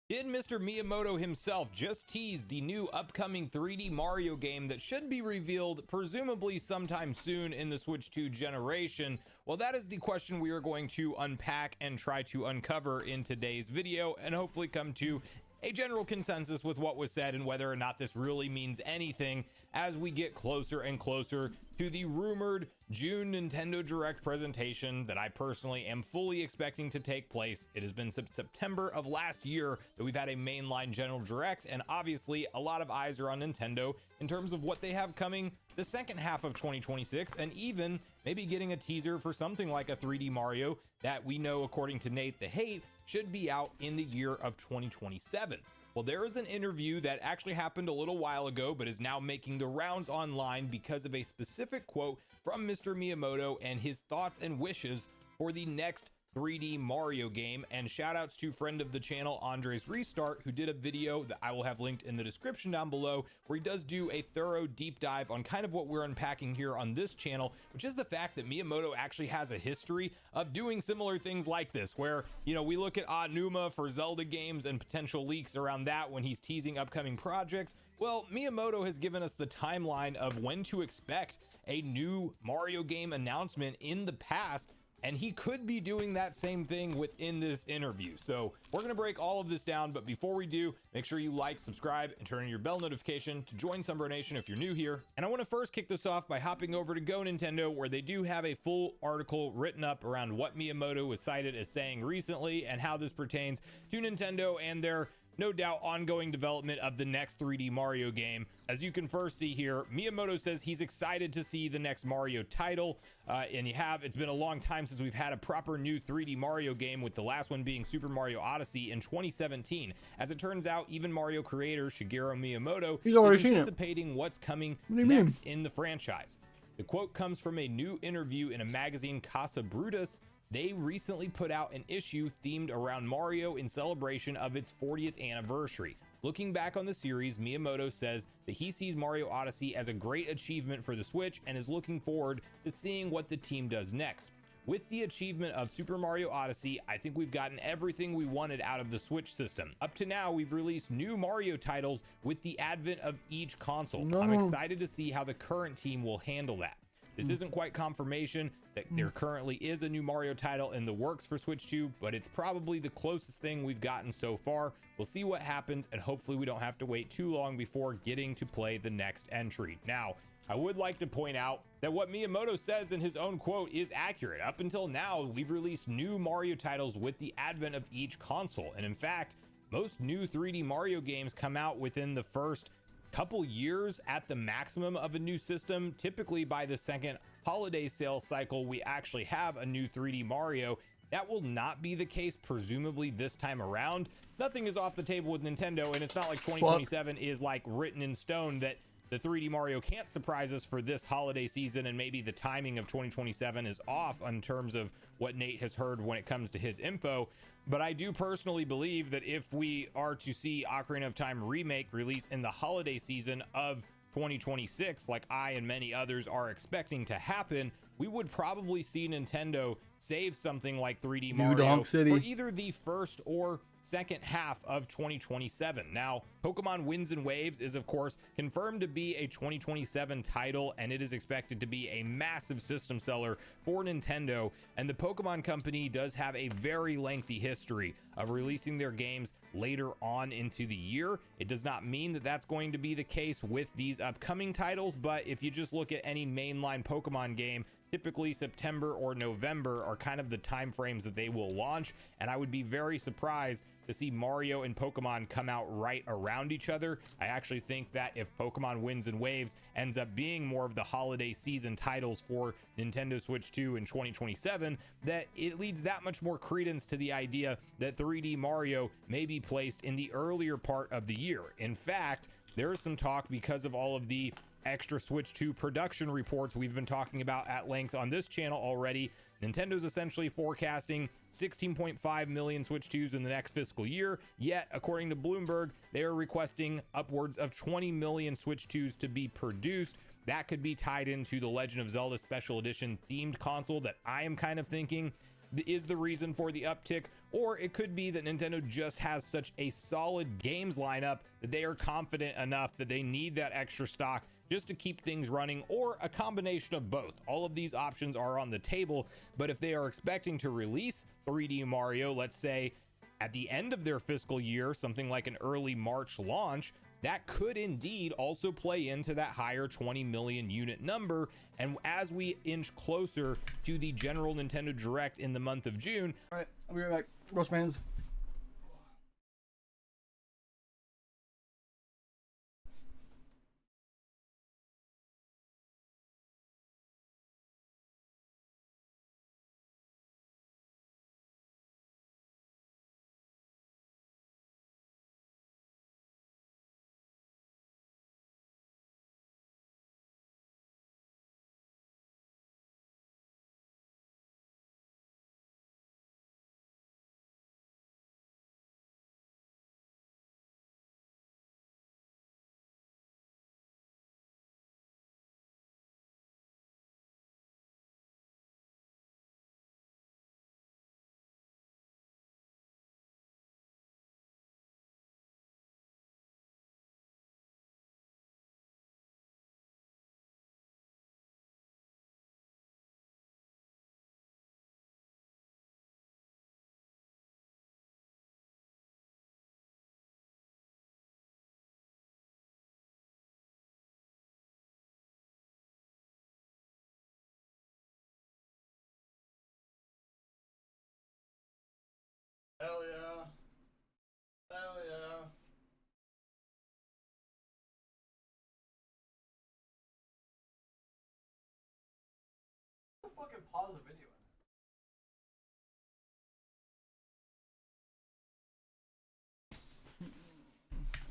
Did Mr. Miyamoto himself just tease the new upcoming 3D Mario game that should be revealed presumably sometime soon in the Switch 2 generation? Well, that is the question we are going to unpack and try to uncover in today's video, and hopefully come to a general consensus with what was said and whether or not this really means anything as we get closer and closer to the rumored June Nintendo Direct presentation that I personally am fully expecting to take place. It has been since September of last year that we've had a mainline General Direct, and obviously a lot of eyes are on Nintendo in terms of what they have coming the second half of 2026, and even maybe getting a teaser for something like a 3D Mario that we know, according to Nate the Hate, should be out in the year of 2027. Well, there is an interview that actually happened a little while ago, but is now making the rounds online because of a specific quote from Mr. Miyamoto and his thoughts and wishes for the next 3D Mario game. And shout outs to friend of the channel Andres Restart, who did a video that I will have linked in the description down below, where he does do a thorough deep dive on kind of what we're unpacking here on this channel, which is the fact that Miyamoto actually has a history of doing similar things like this, where, you know, we look at Aonuma for Zelda games and potential leaks around that when he's teasing upcoming projects. Well, Miyamoto has given us the timeline of when to expect a new Mario game announcement in the past, and he could be doing that same thing within this interview. So we're going to break all of this down, but before we do, make sure you like, subscribe, and turn on your bell notification to join Sunbro Nation if you're new here. And I want to first kick this off by hopping over to Go Nintendo, where they do have a full article written up around what Miyamoto was cited as saying recently and how this pertains to Nintendo and their no doubt ongoing development of the next 3D Mario game. As you can first see here, Miyamoto says he's excited to see the next Mario title, and it's been a long time since we've had a proper new 3D Mario game, with the last one being Super Mario Odyssey in 2017. As it turns out, even Mario creator Shigeru Miyamoto is anticipating what's coming next in the franchise. The quote comes from a new interview in a magazine, Casa Brutus. They recently put out an issue themed around Mario in celebration of its 40th anniversary. Looking back on the series, Miyamoto says that he sees Mario Odyssey as a great achievement for the Switch and is looking forward to seeing what the team does next. With the achievement of Super Mario Odyssey, I think we've gotten everything we wanted out of the Switch system. Up to now, we've released new Mario titles with the advent of each console. I'm excited to see how the current team will handle that. This isn't quite confirmation that there currently is a new Mario title in the works for Switch 2, but it's probably the closest thing we've gotten so far. We'll see what happens, and hopefully we don't have to wait too long before getting to play the next entry. Now, I would like to point out that what Miyamoto says in his own quote is accurate. Up until now, we've released new Mario titles with the advent of each console. And in fact, most new 3D Mario games come out within the first couple years at the maximum of a new system. Typically by the second holiday sale cycle, we actually have a new 3D Mario. That will not be the case presumably this time around. Nothing is off the table with Nintendo, and it's not like 2027 is like written in stone that the 3D Mario can't surprise us for this holiday season, and maybe the timing of 2027 is off in terms of what Nate has heard when it comes to his info. But I do personally believe that if we are to see Ocarina of Time Remake release in the holiday season of 2026, like I and many others are expecting to happen, we would probably see Nintendo save something like 3D Mario for either the first or second half of 2027. Now, Pokemon Winds and Waves is of course confirmed to be a 2027 title, and it is expected to be a massive system seller for Nintendo. And the Pokemon Company does have a very lengthy history of releasing their games later on into the year. It does not mean that that's going to be the case with these upcoming titles, but if you just look at any mainline Pokemon game, typically September or November are kind of the time frames that they will launch, and I would be very surprised to see Mario and Pokemon come out right around each other. I actually think that if Pokemon Winds and Waves ends up being more of the holiday season titles for Nintendo Switch 2 in 2027, that it leads that much more credence to the idea that 3D Mario may be placed in the earlier part of the year. In fact, there is some talk, because of all of the extra Switch 2 production reports we've been talking about at length on this channel already. Nintendo's essentially forecasting 16.5 million Switch 2s in the next fiscal year, yet according to Bloomberg, they are requesting upwards of 20 million Switch 2s to be produced. That could be tied into the Legend of Zelda Special Edition themed console that I am kind of thinking is the reason for the uptick, or it could be that Nintendo just has such a solid games lineup that they are confident enough that they need that extra stock just to keep things running, or a combination of both. All of these options are on the table, but if they are expecting to release 3D Mario, let's say at the end of their fiscal year, something like an early March launch, that could indeed also play into that higher 20 million unit number. And as we inch closer to the general Nintendo Direct in the month of June. All right, I'll be right back. Roast my hands. Hell yeah. Hell yeah. Fucking pause the video.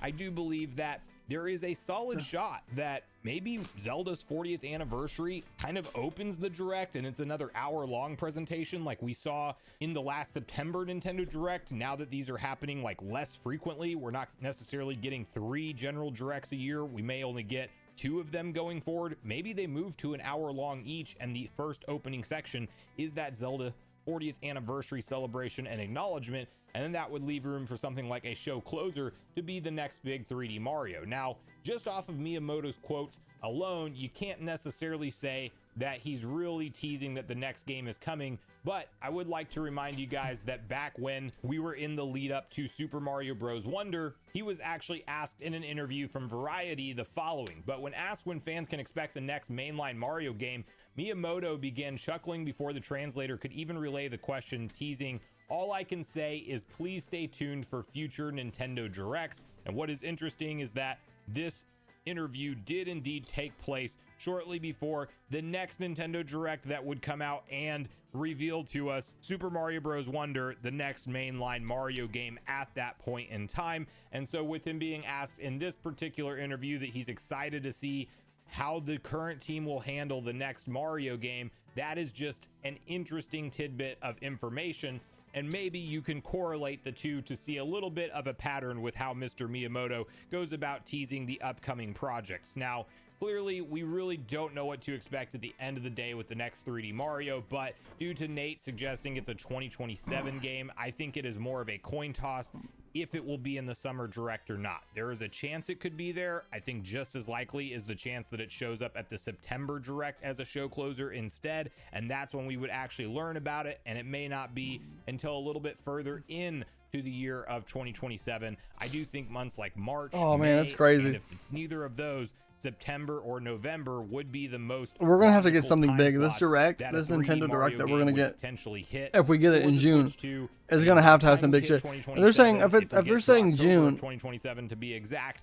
I do believe that there is a solid shot that maybe Zelda's 40th anniversary kind of opens the Direct, and it's another hour-long presentation like we saw in the last September Nintendo Direct. Now that these are happening like less frequently, we're not necessarily getting 3 general Directs a year. We may only get 2 of them going forward. Maybe they move to an hour-long each, and the first opening section is that Zelda 40th anniversary celebration and acknowledgement, and then that would leave room for something like a show closer to be the next big 3D Mario. Now, just off of Miyamoto's quotes alone, you can't necessarily say that he's really teasing that the next game is coming, but I would like to remind you guys that back when we were in the lead up to Super Mario Bros. Wonder, he was actually asked in an interview from Variety the following. But when asked when fans can expect the next mainline Mario game, Miyamoto began chuckling before the translator could even relay the question, teasing, "All I can say is please stay tuned for future Nintendo Directs." And what is interesting is that this interview did indeed take place shortly before the next Nintendo Direct that would come out and reveal to us Super Mario Bros. Wonder, the next mainline Mario game at that point in time. And so with him being asked in this particular interview that he's excited to see how the current team will handle the next Mario game, that is just an interesting tidbit of information. And maybe you can correlate the two to see a little bit of a pattern with how Mr. Miyamoto goes about teasing the upcoming projects. Now, clearly, we really don't know what to expect at the end of the day with the next 3D Mario, but due to Nate suggesting it's a 2027 game, I think it is more of a coin toss if it will be in the summer Direct or not. There is a chance it could be there. I think just as likely is the chance that it shows up at the September Direct as a show closer instead, and that's when we would actually learn about it, and it may not be until a little bit further in to the year of 2027. I do think months like March, oh man, May, that's crazy. and if it's neither of those, September or November would be the most. We're gonna have to get something big. This This Direct, this Nintendo Direct that we're gonna get, potentially hit if we get it in June, is gonna have to have some big shit. And they're saying if they're saying June, 2027 to be exact,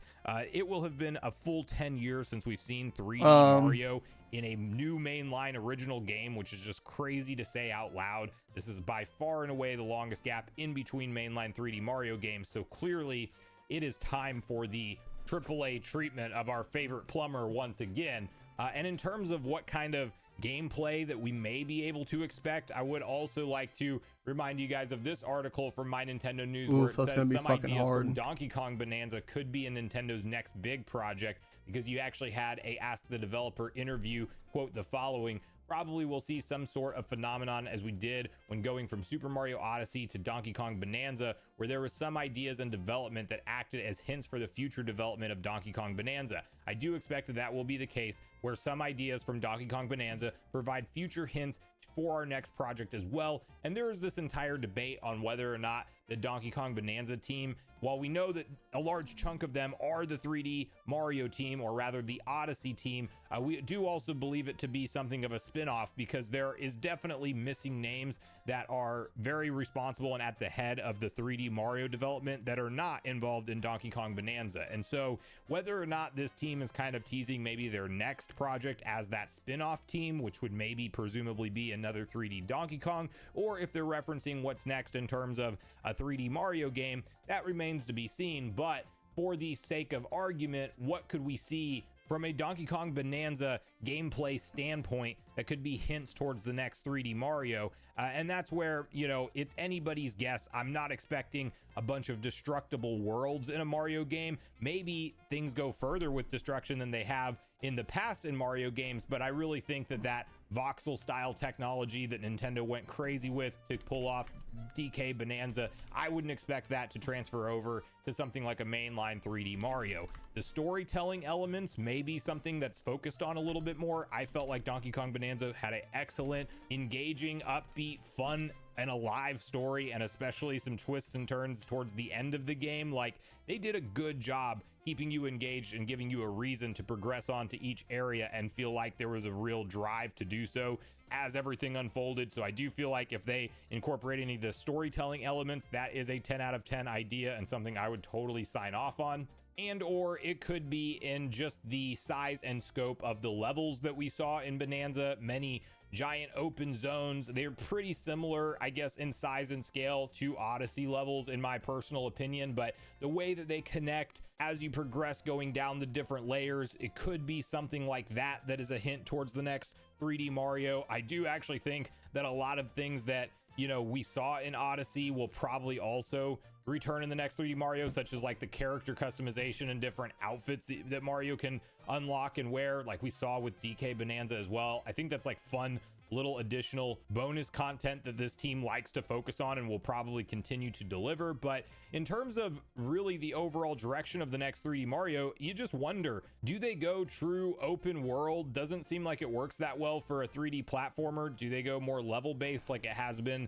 it will have been a full 10 years since we've seen 3D Mario in a new mainline original game, which is just crazy to say out loud. This is by far and away the longest gap in between mainline 3D Mario games. So clearly, it is time for the AAA treatment of our favorite plumber once again. And in terms of what kind of gameplay that we may be able to expect, I would also like to remind you guys of this article from My Nintendo News, where it says some ideas from Donkey Kong Bonanza could be in Nintendo's next big project, because you actually had a Ask the Developer interview quote the following: probably we'll see some sort of phenomenon as we did when going from Super Mario Odyssey to Donkey Kong Bonanza, where there was some ideas in development that acted as hints for the future development of Donkey Kong Bonanza. I do expect that that will be the case, where some ideas from Donkey Kong Bonanza provide future hints for our next project as well. And there is this entire debate on whether or not the Donkey Kong Bonanza team, while we know that a large chunk of them are the 3D Mario team, or rather the Odyssey team, we do also believe it to be something of a spin-off, because there is definitely missing names that are very responsible and at the head of the 3D Mario development that are not involved in Donkey Kong Bonanza. And so whether or not this team is kind of teasing maybe their next project as that spin-off team, which would maybe presumably be another 3D Donkey Kong, or if they're referencing what's next in terms of a 3D Mario game, that remains to be seen. But for the sake of argument, what could we see from a Donkey Kong Bonanza gameplay standpoint that could be hints towards the next 3D Mario? And that's where, you know, it's anybody's guess. I'm not expecting a bunch of destructible worlds in a Mario game. Maybe things go further with destruction than they have in the past in Mario games, but I really think that that voxel style technology that Nintendo went crazy with to pull off DK Bonanza, I wouldn't expect that to transfer over to something like a mainline 3D Mario. The storytelling elements may be something that's focused on a little bit more. I felt like Donkey Kong Bonanza had an excellent, engaging, upbeat, fun, and alive story, and especially some twists and turns towards the end of the game. Like, they did a good job keeping you engaged and giving you a reason to progress on to each area and feel like there was a real drive to do so as everything unfolded. So I do feel like if they incorporate any of the storytelling elements, that is a 10 out of 10 idea and something I would totally sign off on. And or it could be in just the size and scope of the levels that we saw in Bonanza. Many giant open zones. They're pretty similar, I guess, in size and scale to Odyssey levels, in my personal opinion, but the way that they connect as you progress going down the different layers, it could be something like that that is a hint towards the next 3D Mario. I do actually think that a lot of things that, you know, we saw in Odyssey will probably also return in the next 3D Mario, such as like the character customization and different outfits that Mario can unlock and wear, like we saw with DK Bonanza as well. I think that's like fun little additional bonus content that this team likes to focus on and will probably continue to deliver. But in terms of really the overall direction of the next 3D Mario, you just wonder, do they go true open world? Doesn't seem like it works that well for a 3D platformer. Do they go more level based like it has been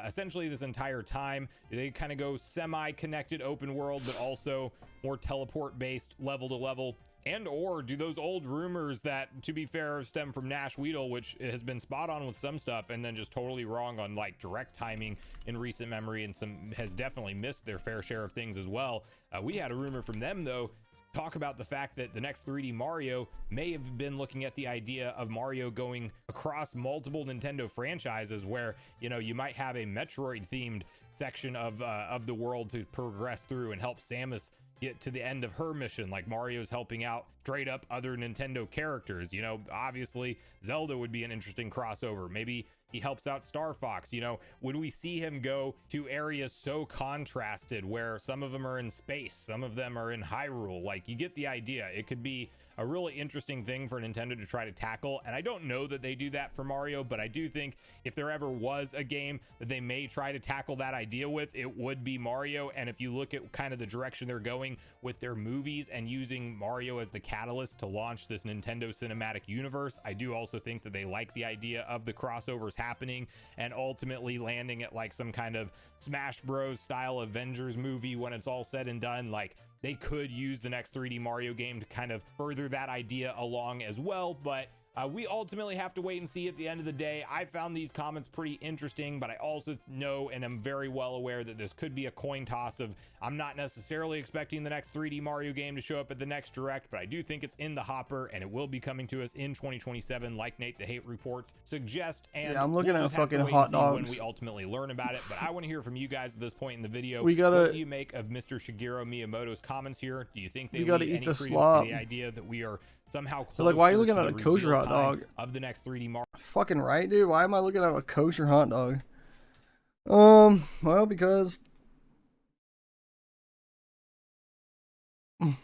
essentially this entire time? Do they kind of go semi-connected open world but also more teleport based level to level? And or do those old rumors that, to be fair, stem from Nash Weedle, which has been spot on with some stuff and then just totally wrong on like direct timing in recent memory, and some has definitely missed their fair share of things as well. We had a rumor from them though talk about the fact that the next 3D Mario may have been looking at the idea of Mario going across multiple Nintendo franchises, where, you know, you might have a Metroid themed section of the world to progress through and help Samus get to the end of her mission, like Mario's helping out straight up other Nintendo characters. You know, obviously Zelda would be an interesting crossover. Maybe he helps out Star Fox. You know, would we see him go to areas so contrasted where some of them are in space, some of them are in Hyrule? Like, you get the idea. It could be a really interesting thing for Nintendo to try to tackle, and I don't know that they do that for Mario, but I do think if there ever was a game that they may try to tackle that idea with, it would be Mario. And if you look at kind of the direction they're going with their movies and using Mario as the catalyst to launch this Nintendo cinematic universe, I do also think that they like the idea of the crossovers happening and ultimately landing at like some kind of Smash Bros style Avengers movie when it's all said and done. Like, they could use the next 3D Mario game to kind of further that idea along as well. But We ultimately have to wait and see at the end of the day. I found these comments pretty interesting, but I also know and am very well aware that this could be a coin toss of, I'm not necessarily expecting the next 3D Mario game to show up at the next Direct, but I do think it's in the hopper and it will be coming to us in 2027, like Nate the Hate Reports suggest. And yeah, I'm looking we'll at just have to fucking wait hot and see dogs when we ultimately learn about it. But I want to hear from you guys at this point in the video. We gotta- what do you make of Mr. Shigeru Miyamoto's comments here? Do you think they We gotta lead eat any the credence slop. to the idea that we are somehow close? They're like, why are you looking to at the a kosher reveal hot time dog? of the next 3D Mario? Fucking right, dude. Why am I looking at a kosher hot dog? Well, because I'm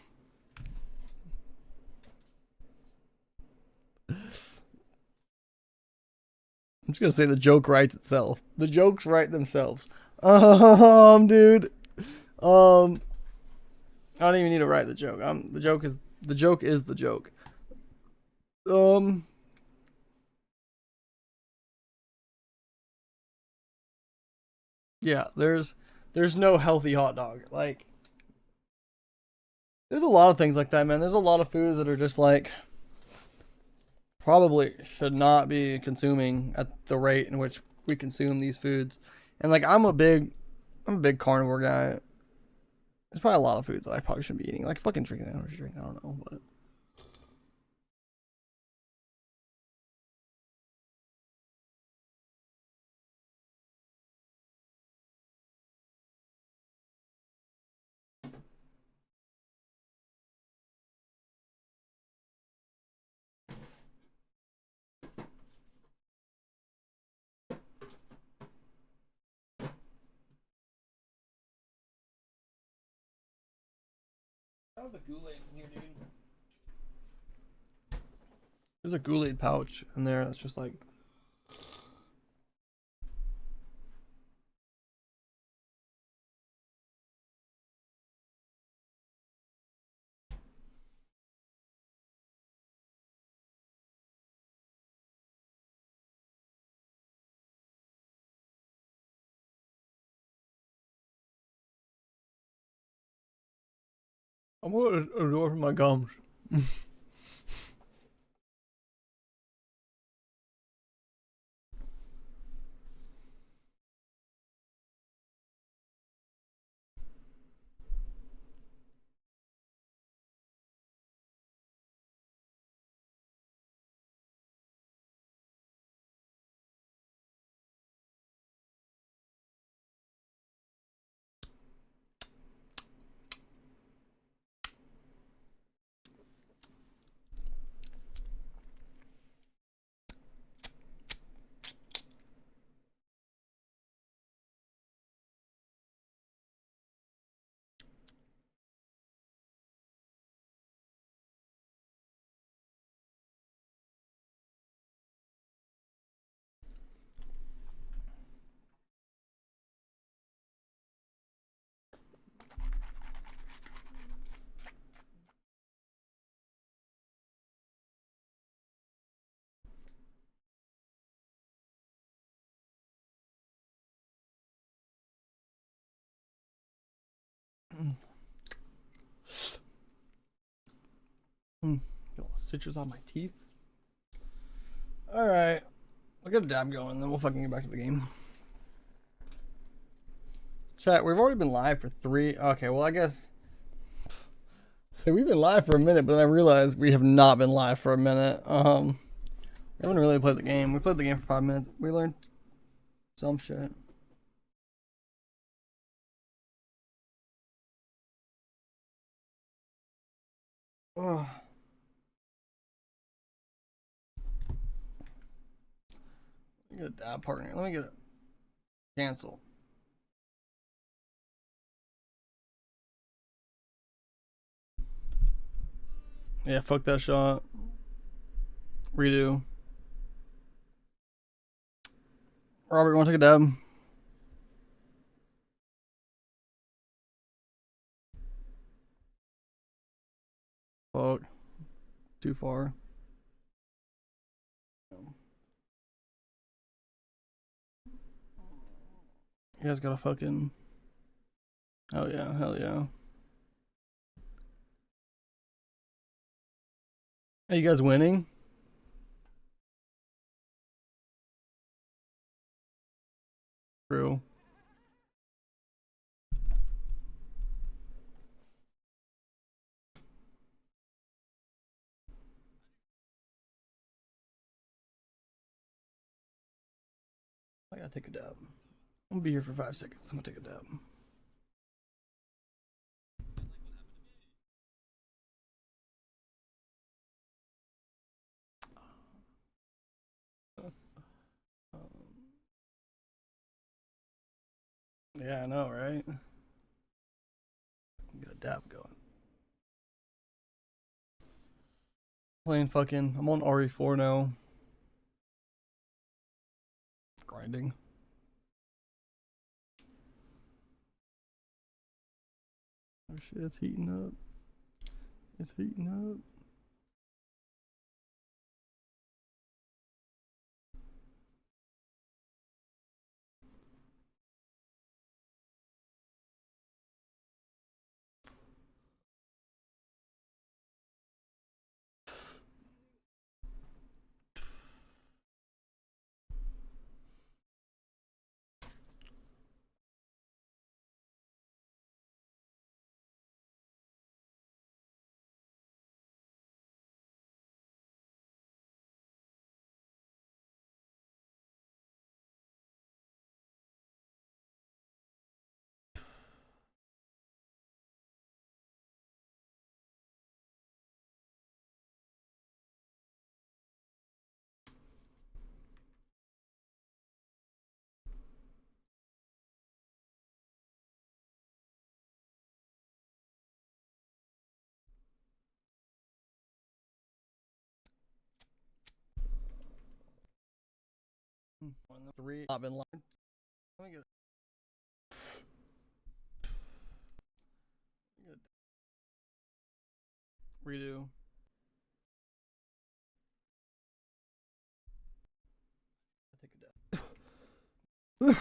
just gonna say the joke writes itself. The jokes write themselves. Dude. I don't even need to write the joke. The joke is the joke. Yeah, there's no healthy hot dog. Like, there's a lot of things like that, man. There's a lot of foods that are just like probably should not be consuming at the rate in which we consume these foods. And like, I'm a big carnivore guy. There's probably a lot of foods that I probably shouldn't be eating. Like fucking drinking an energy drink. I don't know, but how's the Kool-Aid in here, dude? There's a Kool-Aid pouch in there that's just like. I'm gonna adore my gums. Little stitches on my teeth. Alright. I'll get a dab going, then we'll fucking get back to the game. Chat, we've already been live for 3. Okay, well, I guess. So we've been live for a minute, but then I realized we have not been live for a minute. We haven't really played the game. We played the game for 5 minutes. We learned some shit. Ugh. Let me get a dab partner. Let me get a cancel. Yeah, fuck that shot. Redo. Robert, you want to take a dab? Fuck. Too far. You guys got a fucking. Oh yeah, hell yeah. Are you guys winning? True. I gotta take a dab. I'm gonna be here for 5 seconds. I'm gonna take a dab. Yeah, I know, right? Get a dab going. Playing fucking. I'm on RE4 now. Grinding. Oh shit, it's heating up. It's heating up. One, three. I've been lying. Let me get. Redo. Take a dab.